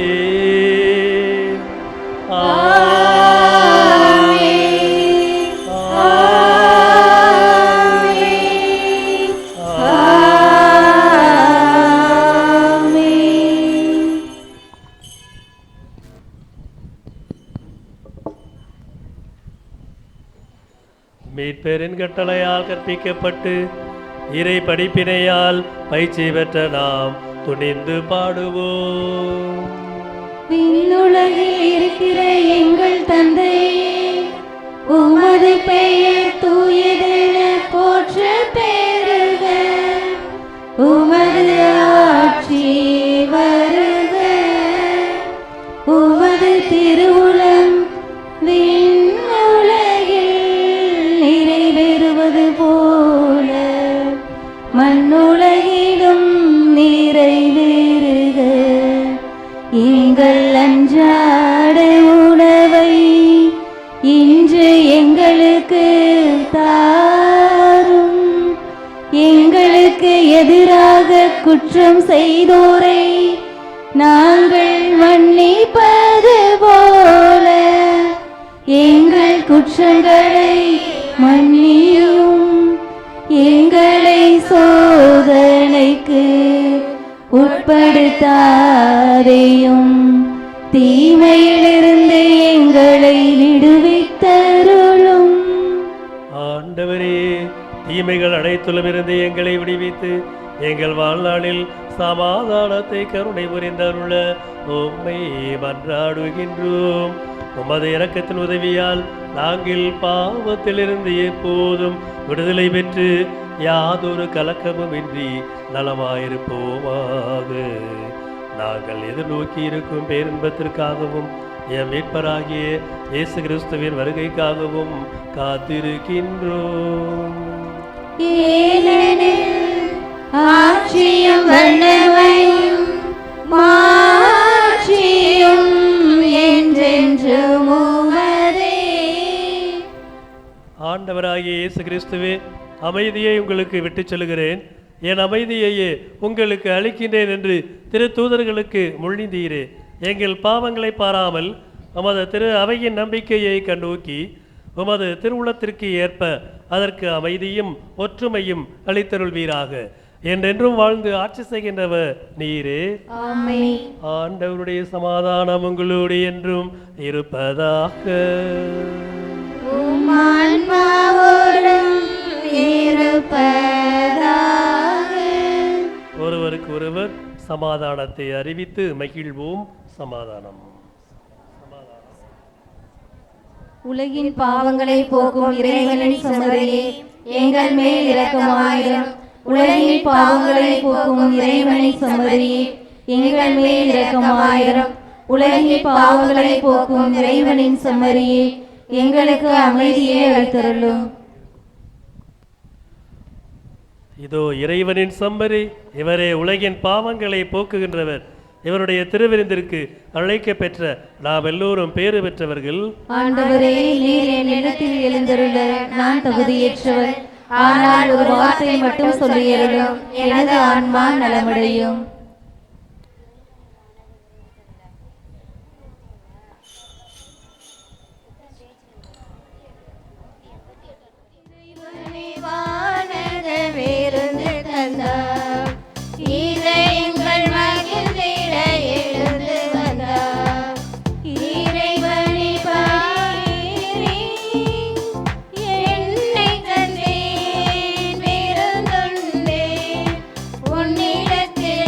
திருப்பெரின் கட்டளையால் கற்பிக்கப்பட்டு இறை படிப்பினையால் பயிற்சி பெற்ற நாம் துணிந்து பாடுவோம். விண்ணுலகில் இருக்கிற எங்கள் தந்தையே, உமது பெயர் தூயதென போற்ற பெறுக. உமது ஆட்சி வருக. உமது திருவுளம் விண்ணுலகில் நிறைவேறுவது போல மண்ணுலகிலும் நிறைவேறுக. எங்கள் அன்றாட உணவை இன்று எங்களுக்கு தாரும். எங்களுக்கு எதிராக குற்றம் செய்தோரை நாங்கள் மன்னிப்பது போல எங்கள் குற்றங்களை மன்னியும். எங்களை சோதனைக்கு உட்படுத்தாதேயும், தீமையிலிருந்து எங்களை விடுவித்தருளும். ஆண்டவரே, தீமைகள் அனைத்துலமிருந்து எங்களை விடுவித்து எங்கள் வாழ்நாளில் சமாதானத்தை கருணை புரிந்தருள உம்மை மன்றாடுகின்றோம். உமது இரக்கத்தின் உதவியால் நாங்கள் பாவத்திலிருந்து எப்போதும் விடுதலை பெற்று யாதொரு கலக்கமும் இன்றி நலமாயிருப்போமாக. நாங்கள் எதிர்நோக்கி இருக்கும் பேரின்பத்திற்காகவும் எம் மீட்பராகிய இயேசு கிறிஸ்துவின் வருகைக்காகவும் காத்திருக்கின்றோம். ஏனெனில் ஆட்சியும் வல்லமையும் மாட்சியும் என்றென்றும் உமதே. ஆண்டவராகிய இயேசு கிறிஸ்துவே, அமைதியை உங்களுக்கு விட்டுச் செல்கிறேன், என் அமைதியையே உங்களுக்கு அளிக்கின்றேன் என்று திருத்தூதர்களுக்கு மொழிந்தீரே. எங்கள் பாவங்களை பாராமல் உமது திரு அவையின் நம்பிக்கையை கண்ணோக்கி உமது திருவுளத்திற்கு ஏற்ப அதற்கு அமைதியும் ஒற்றுமையும் அளித்தருள்வீராக. என்றென்றும் வாழ்ந்து ஆட்சி செய்கின்றவர் நீரே. ஆமென். ஆண்டவருடைய சமாதானம் உங்களோடு என்றும் இருப்பதாக. உம் ஆன்மாவோடும் இருப்பதாக. ஒருவருக்கு ஒருவர் சமாதானத்தை அறிவித்து மகிழ்வோம். சமாதானம். உலகின் பாவங்களை போக்கும் இறைவனின் சமரியே, எங்கள் மேல் இரக்கமாயிரும். உலகின் பாவங்களை போக்கும் இறைவனின் சமரியே, எங்கள் மேல் இரக்கமாயிரும். உலகின் பாவங்களை போக்கும் இறைவனின் சமரியே, எங்களுக்கு அமைதியை அளித்தருளும். இதோ இறைவனின் சம்மரி, இவரே உலகின் பாவங்களை போக்குகின்றவர். இவருடைய திருவிருந்திற்கு அழைக்க பெற்ற நாம் எல்லோரும் பேறு பெற்றவர்கள். ஆண்டவரே, நீர் என் இடத்தில் எழுந்தருள நான் தகுதியேற்றவர். ஆனால் ஒரு வார்த்தை மட்டும் சொல்லியருளும், எனது ஆன்மா நலமடையும். விருந்து தந்தார், இதயங்கள் மகிழ்ந்திட எழுந்து வந்தார். இறைவனை பாடி என்னை தந்தேன், விருந்துண்டேன், உன்னிடத்தில்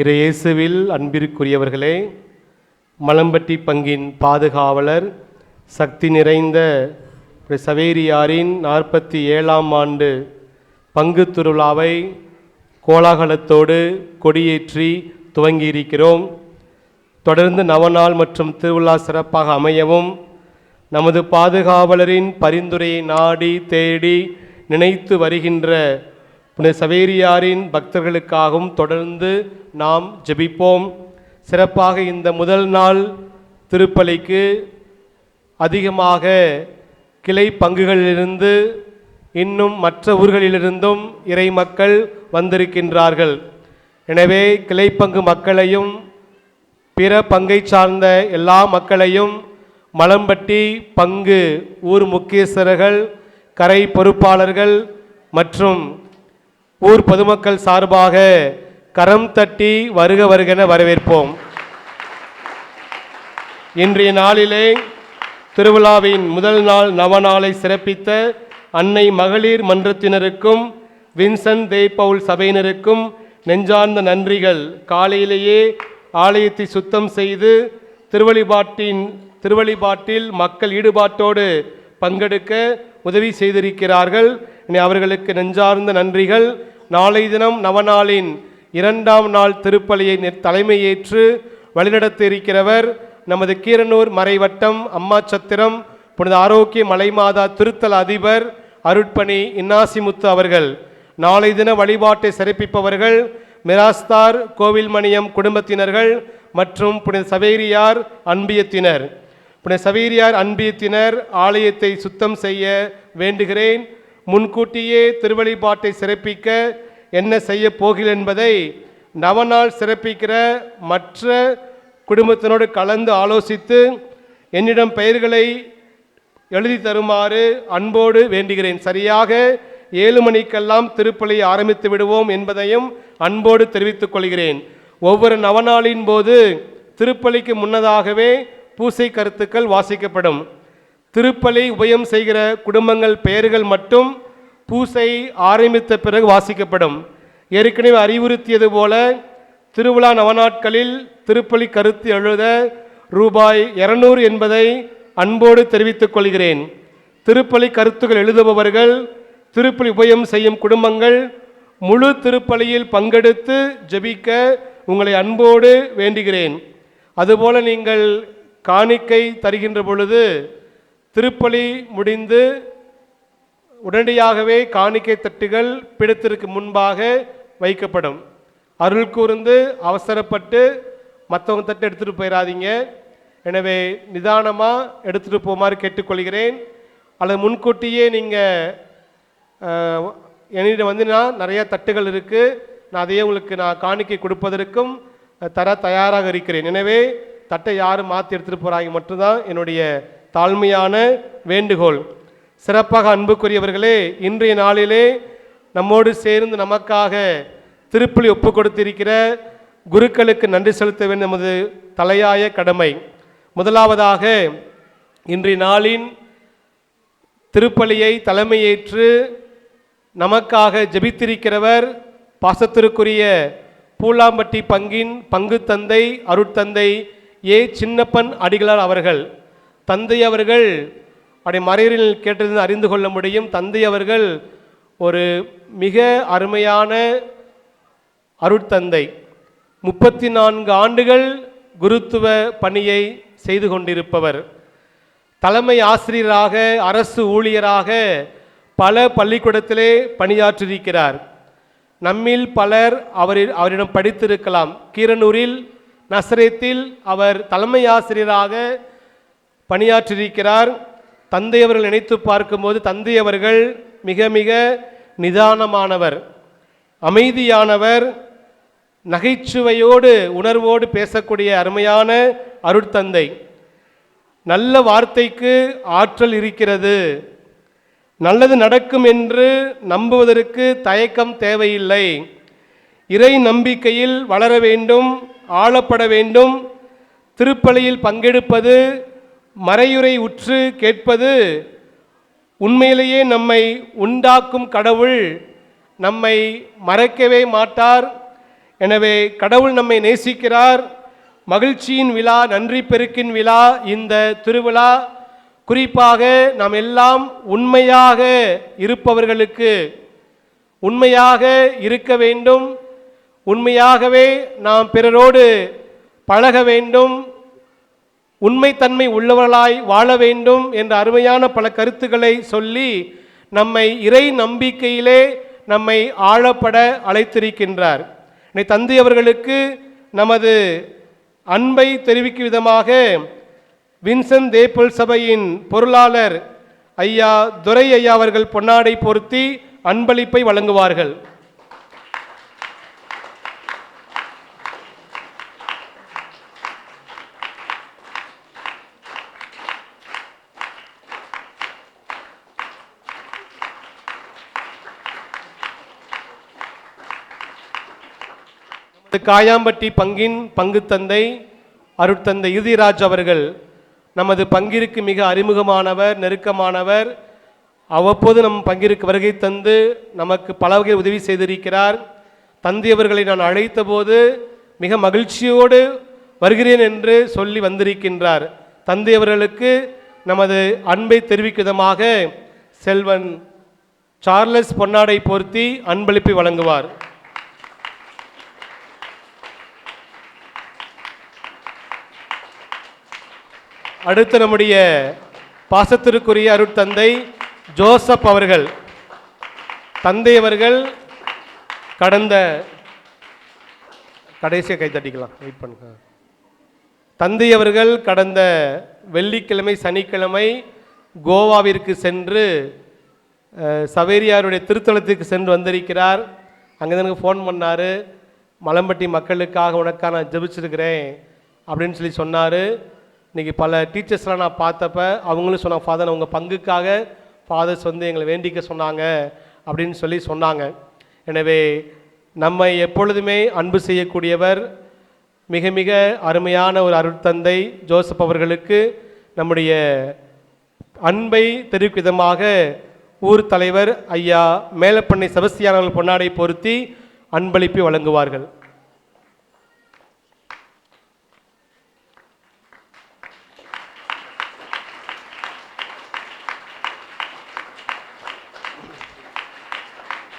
இறையேசுவில் அன்பிற்குரியவர்களே, மலம்பட்டி பங்கின் பாதுகாவலர் சக்தி நிறைந்த சவேரியாரின் 47ஆம் ஆண்டு பங்கு திருவிழாவை கோலாகலத்தோடு கொடியேற்றி துவங்கியிருக்கிறோம். தொடர்ந்து நவநாள் மற்றும் திருவிழா சிறப்பாக அமையவும் நமது பாதுகாவலரின் பரிந்துரையை நாடி தேடி நினைத்து வருகின்ற புனித சவேரியாரின் பக்தர்களுக்காகவும் தொடர்ந்து நாம் ஜெபிப்போம். சிறப்பாக இந்த முதல் நாள் திருப்பலிக்கு அதிகமாக கிளை பங்குகளிலிருந்து இன்னும் மற்ற ஊர்களிலிருந்தும் இறை மக்கள் வந்திருக்கின்றார்கள். எனவே கிளை பங்கு மக்களையும் பிற பங்கை சார்ந்த எல்லா மக்களையும் மலம்பட்டி பங்கு ஊர் முக்கியஸ்தர்கள், கரை பொறுப்பாளர்கள் மற்றும் ஊர் பொதுமக்கள் சார்பாக கரம் தட்டி வருக வருகென வரவேற்போம். இன்றைய நாளிலே திருவிழாவின் முதல் நாள் நவநாளை சிறப்பித்த அன்னை மகளிர் மன்றத்தினருக்கும் வின்சென்ட் தே பவுல் சபையினருக்கும் நெஞ்சார்ந்த நன்றிகள். காலையிலேயே ஆலயத்தை சுத்தம் செய்து திருவழிபாட்டில் மக்கள் ஈடுபாட்டோடு பங்கெடுக்க உதவி செய்திருக்கிறார்கள். அவர்களுக்கு நெஞ்சார்ந்த நன்றிகள். நாளை தினம் நவநாளின் 2ஆம் நாள் திருப்பலியை தலைமையேற்று வழிநடத்த இருக்கிறவர் நமது கீரனூர் மறைவட்டம் அம்மாச்சத்திரம் புனித ஆரோக்கிய மலைமாதா திருத்தல அதிபர் அருட்பணி இன்னாசிமுத்து அவர்கள். நாளை தின வழிபாட்டை சிறப்பிப்பவர்கள் மிராஸ்தார் கோவில்மணியம் குடும்பத்தினர்கள் மற்றும் புனித சவேரியார் அன்பியத்தினர். புனித சவேரியார் அன்பியத்தினர் ஆலயத்தை சுத்தம் செய்ய வேண்டுகிறேன். முன்கூட்டியே திருவழிபாட்டை சிறப்பிக்க என்ன செய்ய போகிறேன் என்பதை நவநாள் சிறப்பிக்கிற மற்ற குடும்பத்தினோடு கலந்து ஆலோசித்து என்னிடம் பெயர்களை எழுதி தருமாறு அன்போடு வேண்டுகிறேன். சரியாக 7 மணிக்கெல்லாம் திருப்பலியை ஆரம்பித்து விடுவோம் என்பதையும் அன்போடு தெரிவித்துக் கொள்கிறேன். ஒவ்வொரு நவநாளின் போது திருப்பலிக்கு முன்னதாகவே பூசை கருத்துக்கள் வாசிக்கப்படும். திருப்பலி உபயம் செய்கிற குடும்பங்கள் பெயர்கள் மட்டும் பூசை ஆரம்பித்த பிறகு வாசிக்கப்படும். ஏற்கனவே அறிவுறுத்தியது போல திருவிழா நவநாட்களில் திருப்பலி கருத்து எழுத ரூபாய் 200 என்பதை அன்போடு தெரிவித்துக் கொள்கிறேன். திருப்பலி கருத்துக்கள் எழுதுபவர்கள், திருப்பலி உபயம் செய்யும் குடும்பங்கள் முழு திருப்பலியில் பங்கெடுத்து ஜெபிக்க உங்களை அன்போடு வேண்டுகிறேன். அதுபோல நீங்கள் காணிக்கை தருகின்ற பொழுது திருப்பலி முடிந்து உடனடியாகவே காணிக்கை தட்டுகள் பிடத்திற்கு முன்பாக வைக்கப்படும். அருள் கூர்ந்து அவசரப்பட்டு மற்றவங்க தட்டு எடுத்துகிட்டு போயிடாதீங்க. எனவே நிதானமாக எடுத்துகிட்டு போகுமாறு கேட்டுக்கொள்கிறேன். அல்லது முன்கூட்டியே நீங்கள் என்னிடம் வந்தீங்கன்னா நிறையா தட்டுகள் இருக்குது, நான் அதையே உங்களுக்கு நான் காணிக்கை கொடுப்பதற்கும் தர தயாராக இருக்கிறேன். எனவே தட்டை யாரும் மாற்றி எடுத்துகிட்டு போகிறாங்க மட்டும்தான் என்னுடைய தாழ்மையான வேண்டுகோள். சிறப்பாக அன்புக்குரியவர்களே, இன்றைய நாளிலே நம்மோடு சேர்ந்து நமக்காக திருப்பலி ஒப்பு கொடுத்திருக்கிற குருக்களுக்கு நன்றி செலுத்த வேண்டிய நமது தலையாய கடமை. முதலாவதாக இன்றைய நாளின் திருப்பலியை தலைமையேற்று நமக்காக ஜெபித்திருக்கிறவர் பாசத்திற்குரிய பூலாம்பட்டி பங்கின் பங்கு தந்தை அருட்தந்தை ஏ சின்னப்பன் அடிகளார் அவர்கள். தந்தை அவர்கள் அப்படி மறைவில் கேட்டது அறிந்து கொள்ள முடியும். தந்தை அவர்கள் ஒரு மிக அருமையான அருட்தந்தை. 34 ஆண்டுகள் குருத்துவ பணியை செய்து கொண்டிருப்பவர். தலைமை ஆசிரியராக, அரசு ஊழியராக பல பள்ளிக்கூடத்திலே பணியாற்றியிருக்கிறார். நம்மில் பலர் அவரிடம் படித்திருக்கலாம். கீரனூரில் நசரேத்தில் அவர் தலைமை ஆசிரியராக பணியாற்றியிருக்கிறார். தந்தை அவர்கள் நினைத்து பார்க்கும்போது தந்தை அவர்கள் மிக மிக நிதானமானவர், அமைதியானவர், நகைச்சுவையோடு உணர்வோடு பேசக்கூடிய அருமையான அருட்தந்தை. நல்ல வார்த்தைக்கு ஆற்றல் இருக்கிறது. நல்லது நடக்கும் என்று நம்புவதற்கு தயக்கம் தேவையில்லை. இறை நம்பிக்கையில் வளர வேண்டும், ஆளப்பட வேண்டும். திருப்பலியில் பங்கெடுப்பது, மறையுறை உற்று கேட்பது உண்மையிலேயே நம்மை உண்டாக்கும் கடவுள் நம்மை மறக்கவே மாட்டார். எனவே கடவுள் நம்மை நேசிக்கிறார். மகிழ்ச்சியின் விழா, நன்றி பெருக்கின் விழா இந்த திருவிழா. குறிப்பாக நாம் எல்லாம் உண்மையாக இருப்பவர்களுக்கு உண்மையாக இருக்க வேண்டும், உண்மையாகவே நாம் பிறரோடு பழக வேண்டும், உண்மைத்தன்மை உள்ளவர்களாய் வாழ வேண்டும் என்ற அருமையான பல கருத்துக்களை சொல்லி நம்மை இறை நம்பிக்கையிலே நம்மை ஆழப்பட அழைத்திருக்கின்றார். தந்தை அவர்களுக்கு நமது அன்பை தெரிவிக்கும் விதமாக வின்சென்ட் தேப்பல் சபையின் பொருளாளர் ஐயா துரை ஐயா அவர்கள் பொன்னாடை பொருத்தி அன்பளிப்பை வழங்குவார்கள். காயாம்பட்டி பங்கின் பங்கு தந்தை அருட்தந்தை இறுதிராஜ் அவர்கள் நமது பங்கிற்கு மிக அறிமுகமானவர், நெருக்கமானவர். அவ்வப்போது நம் பங்கிற்கு வருகை தந்து நமக்கு பல வகை உதவி செய்திருக்கிறார். தந்தை அவர்களை நான் அழைத்த போது மிக மகிழ்ச்சியோடு வருகிறேன் என்று சொல்லி வந்திருக்கின்றார். தந்தை அவர்களுக்கு நமது அன்பை தெரிவிக்கும் விதமாக செல்வன் சார்லஸ் பொன்னாடை போர்த்தி அன்பளிப்பை வழங்குவார். அடுத்து நம்முடைய பாசத்திற்குரிய அருட்தந்தை ஜோசப் அவர்கள், தந்தை அவர்கள் கடந்த கடைசியாக கைத்தட்டிக்கலாம், வெயிட் பண்ணுங்க. தந்தை அவர்கள் கடந்த வெள்ளிக்கிழமை சனிக்கிழமை கோவாவிற்கு சென்று சவேரியாருடைய திருத்தலத்துக்கு சென்று வந்திருக்கிறார். அங்கே தான் எனக்கு ஃபோன் பண்ணார், மலம்பட்டி மக்களுக்காக உனக்காக நான் ஜெபிச்சிருக்கிறேன் அப்படின்னு சொல்லி சொன்னார். இன்றைக்கி பல டீச்சர்ஸ்லாம் நான் பார்த்தப்ப அவங்களும் சொன்னாங்க, ஃபாதர் உங்கள் பங்குக்காக ஃபாதர்ஸ் வந்து எங்களை வேண்டிக்க சொன்னாங்க அப்படின்னு சொல்லி சொன்னாங்க. எனவே நம்மை எப்பொழுதுமே அன்பு செய்யக்கூடியவர் மிக மிக அருமையான ஒரு அருட்தந்தை ஜோசப் அவர்களுக்கு நம்முடைய அன்பை தெரிவிக்கும் விதமாக ஊர் தலைவர் ஐயா மேலப்பண்ணை செபஸ்தியான் அவர்கள் பொன்னாடை பொருத்தி அன்பளிப்பை வழங்குவார்கள்.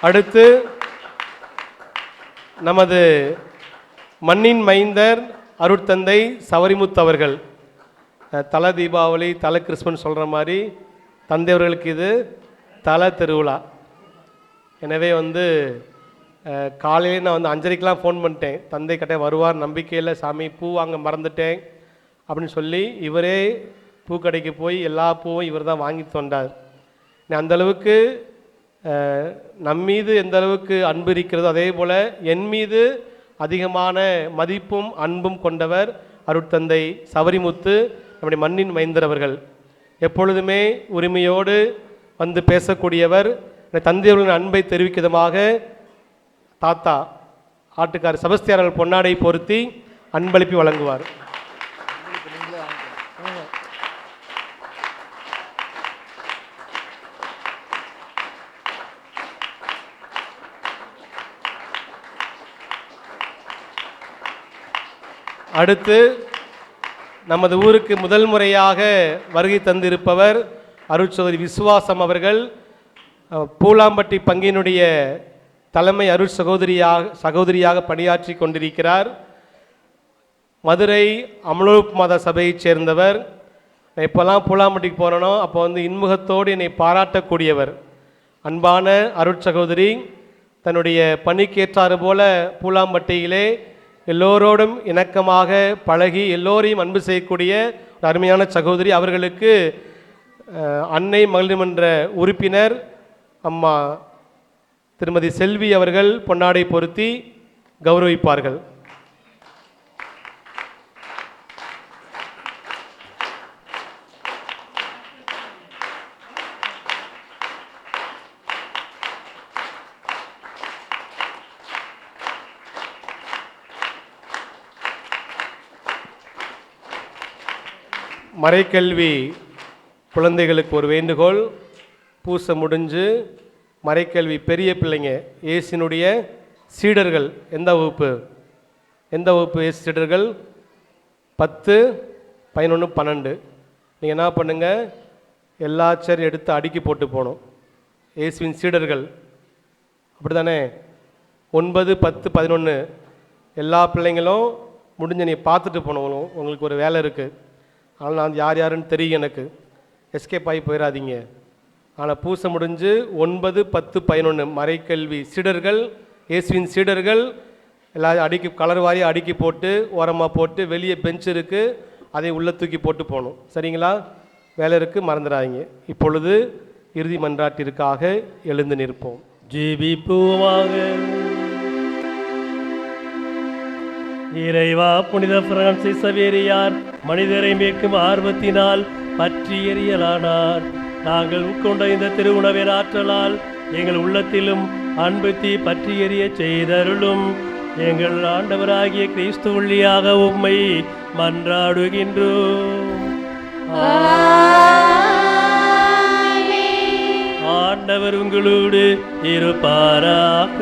அடுத்து நமது மண்ணின் மைந்தர் அருட்தந்தை சவரிமுத்து அவர்கள், தல தீபாவளி தல கிறிஸ்மஸ் சொல்கிற மாதிரி தந்தை அவர்களுக்கு இது தல திருவிழா. எனவே காலையிலே நான் 5:30க்கெலாம் ஃபோன் பண்ணிட்டேன், தந்தை கிட்டே வருவார் நம்பிக்கையில், சாமி பூ வாங்க மறந்துட்டேன் அப்படின்னு சொல்லி இவரே பூக்கடைக்கு போய் எல்லா பூவும் இவர் தான் வாங்கி தந்தார். அந்தளவுக்கு நம்மீது எந்த அளவுக்கு அன்பு இருக்கிறதோ அதே போல் என் மீது அதிகமான மதிப்பும் அன்பும் கொண்டவர் அருட்தந்தை சவரிமுத்து நம்முடைய மண்ணின் மைந்தர் அவர்கள். எப்பொழுதுமே உரிமையோடு வந்து பேசக்கூடியவர். தந்தையர்களின் அன்பை தெரிவிக்கும் விதமாக தாத்தா ஆட்டுக்கார் செபஸ்தியார் பொன்னாடை பொருத்தி அன்பளிப்பை வழங்குவார். அடுத்து நமது ஊருக்கு முதல் முறையாக வருகை தந்திருப்பவர் அருட்சகோதரி விசுவாசம் அவர்கள். பூலாம்பட்டி பங்கினுடைய தலைமை சகோதரியாக பணியாற்றி கொண்டிருக்கிறார். மதுரை அமலோப் மத சபையைச் சேர்ந்தவர். நான் இப்போல்லாம் பூலாம்பட்டிக்கு போகிறனோ அப்போ இன்முகத்தோடு என்னை பாராட்டக்கூடியவர். அன்பான அருட்சகோதரி தன்னுடைய பணிக்கேற்றாறு போல பூலாம்பட்டியிலே எல்லோரோடும் இணக்கமாக பழகி எல்லோரையும் அன்பு செய்யக்கூடிய ஒரு அருமையான சகோதரி. அவர்களுக்கு அன்னை மகளிர் மன்ற உறுப்பினர் அம்மா திருமதி செல்வி அவர்கள் பொன்னாடை பொருத்தி கௌரவிப்பார்கள். மறைக்கல்வி குழந்தைகளுக்கு ஒரு வேண்டுகோள், பூசை முடிஞ்சு மறைக்கல்வி பெரிய பிள்ளைங்க இயேசுனுடைய சீடர்கள் எந்த வகுப்பு இயேசு சீடர்கள் 10, 11, 12. நீங்கள் என்ன பண்ணுங்கள், எல்லா சேர் எடுத்து அடுக்கி போட்டு போகணும். இயேசுவின் சீடர்கள் அப்படி தானே. 9, 10, 11 எல்லா பிள்ளைங்களும் முடிஞ்ச நீ பார்த்துட்டு போனவங்களும் உங்களுக்கு ஒரு வேலை இருக்குது. ஆனால் நான் யார் யாருன்னு தெரியும் எனக்கு, எஸ்கேப் ஆகி போயிடாதீங்க. ஆனால் பூசை முடிஞ்சு 9, 10, 11 மறைக்கல்வி சீடர்கள், இயேசுவின் சீடர்கள் எல்லாரும் அடுக்கி கலர் வாரி அடுக்கி போட்டு ஓரமாக போட்டு, வெளியே பெஞ்ச் இருக்குது அதை உள்ளே தூக்கி போட்டு போகணும். சரிங்களா? வேலை இருக்குது, மறந்துடாதீங்க. இப்பொழுது இறுதி மன்றாட்டிற்காக எழுந்து நிற்போம். ஜெபிப்போமாக. இறைவா, புனித பிரான்சிஸ் சவேரியார் மனிதரை மீட்கும் ஆர்வத்தினால் பற்றி எரியலானார். நாங்கள் உட்கொண்ட இந்த திருவுணவின் ஆற்றலால் எங்கள் உள்ளத்திலும் அன்பு தீ பற்றி எரிய செய்தருளும். எங்கள் ஆண்டவராகிய கிறிஸ்து வழியாக உம்மை மன்றாடுகின்றோம். ஆண்டவர் உங்களோடு இருப்பாராக.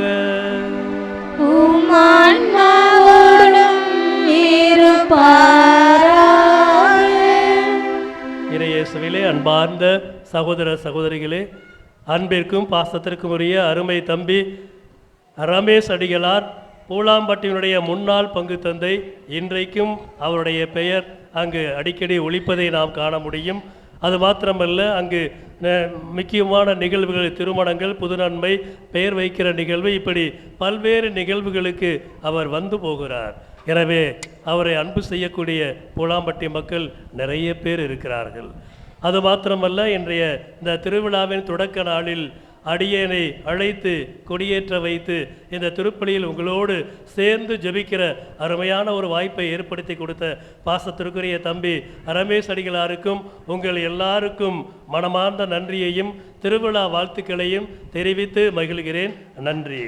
இறையேசுவிலே அன்பார்ந்த சகோதர சகோதரிகளே, அன்பிற்கும் பாசத்திற்கும் உரிய அருமை தம்பி ரமேஷ் அடிகளார் பூலாம்பட்டியினுடைய முன்னாள் பங்கு தந்தை. இன்றைக்கும் அவருடைய பெயர் அங்கு அடிக்கடி ஒலிப்பதை நாம் காண முடியும். அது மாத்திரமல்ல, அங்கு முக்கியமான நிகழ்வுகள், திருமணங்கள், புதுநன்மை, பெயர் வைக்கிற நிகழ்வு, இப்படி பல்வேறு நிகழ்வுகளுக்கு அவர் வந்து போகிறார். எனவே அவரை அன்பு செய்யக்கூடிய பூலாம்பட்டி மக்கள் நிறைய பேர் இருக்கிறார்கள். அது மாத்திரமல்ல, இன்றைய இந்த திருவிழாவின் தொடக்க நாளில் அடியேனை அழைத்து கொடியேற்ற வைத்து இந்த திருப்பலியில் உங்களோடு சேர்ந்து ஜெபிக்கிற அருமையான ஒரு வாய்ப்பை ஏற்படுத்தி கொடுத்த பாசத்திற்குரிய தம்பி ரமேஷ் அடிகளாருக்கும் உங்கள் எல்லாருக்கும் மனமார்ந்த நன்றியையும் திருவிழா வாழ்த்துக்களையும் தெரிவித்து மகிழ்கிறேன். நன்றி.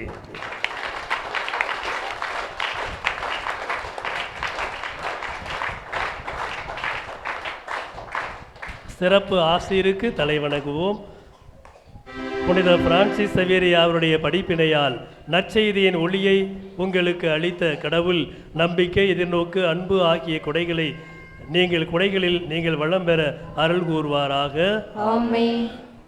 சிறப்பு ஆசிரியருக்கு தலைவணங்குவோம். புனித பிரான்சிஸ் சவேரியா அவருடைய படிப்பினையால் நற்செய்தியின் ஒளியை உங்களுக்கு அளித்த கடவுள் நம்பிக்கை, எதிர்நோக்கு, அன்பு ஆகிய குடைகளில் நீங்கள் வளம் பெற அருள் கூறுவாராக. ஆமென்.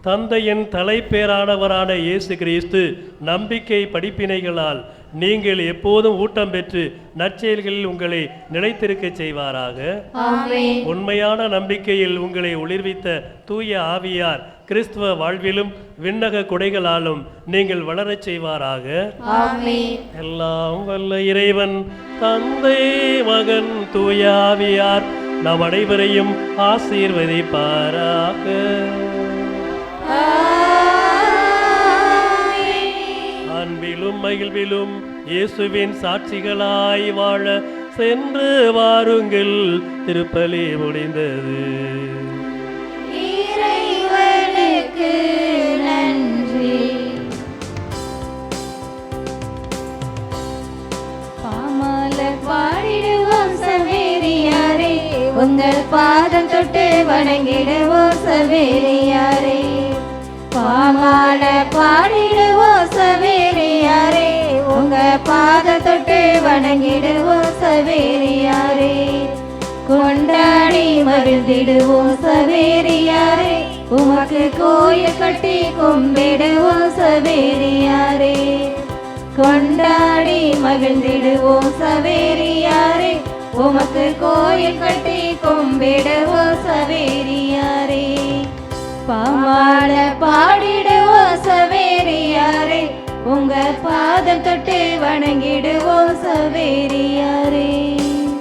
தந்தையின் தலைப்பேரானவரான இயேசு கிறிஸ்து நம்பிக்கை படிப்பினைகளால் நீங்கள் எப்போதும் ஊட்டம் பெற்று நற்செயல்களில் உங்களை நிலைத்திருக்க செய்வாராக. ஆமென். உண்மையான நம்பிக்கையில் உங்களை ஒளிர்வித்த தூய ஆவியார் கிறிஸ்துவ வாழ்விலும் விண்ணக கொடைகளாலும் நீங்கள் வளரச் செய்வாராக. ஆமென். எல்லாம் வல்ல இறைவன் தந்தை, மகன், தூய ஆவியார் நாம் அனைவரையும் ஆசீர்வதிப்பாராக. அன்பிலும் மகிழ்விலும் இயேசுவின் சாட்சிகளாய் வாழ சென்று வாருங்கள். திருப்பலி முடிந்தது. இறைவனுக்கு நன்றி. பாமாலர் பாடிடுவோம் சவேரியாரே, உங்கள் பாதம் தொட்டு வணங்கிடுவோம் சவேரியாரே. பாமால பாடிடுவோம் சவேரியாரே, உங்க பாதம் தொட்டு வணங்கிடுவோம் சவேரியாரே. கொண்டாடி மகிழ்ந்திடுவோம் சவேரியாரே, உமக்கு கோயில் கட்டி கும்பிடுவோம் சவேரியாரே. கொண்டாடி மகிழ்ந்திடுவோம் சவேரியாரே, உமக்கு கோயில் கட்டி கும்பிடுவோம் சவேரியாரே. பாமால பாடிடுவோம் சவேரியாரே, உங்க பாதம் தொட்டு வணங்கிடுவோம் சவேரியாரே.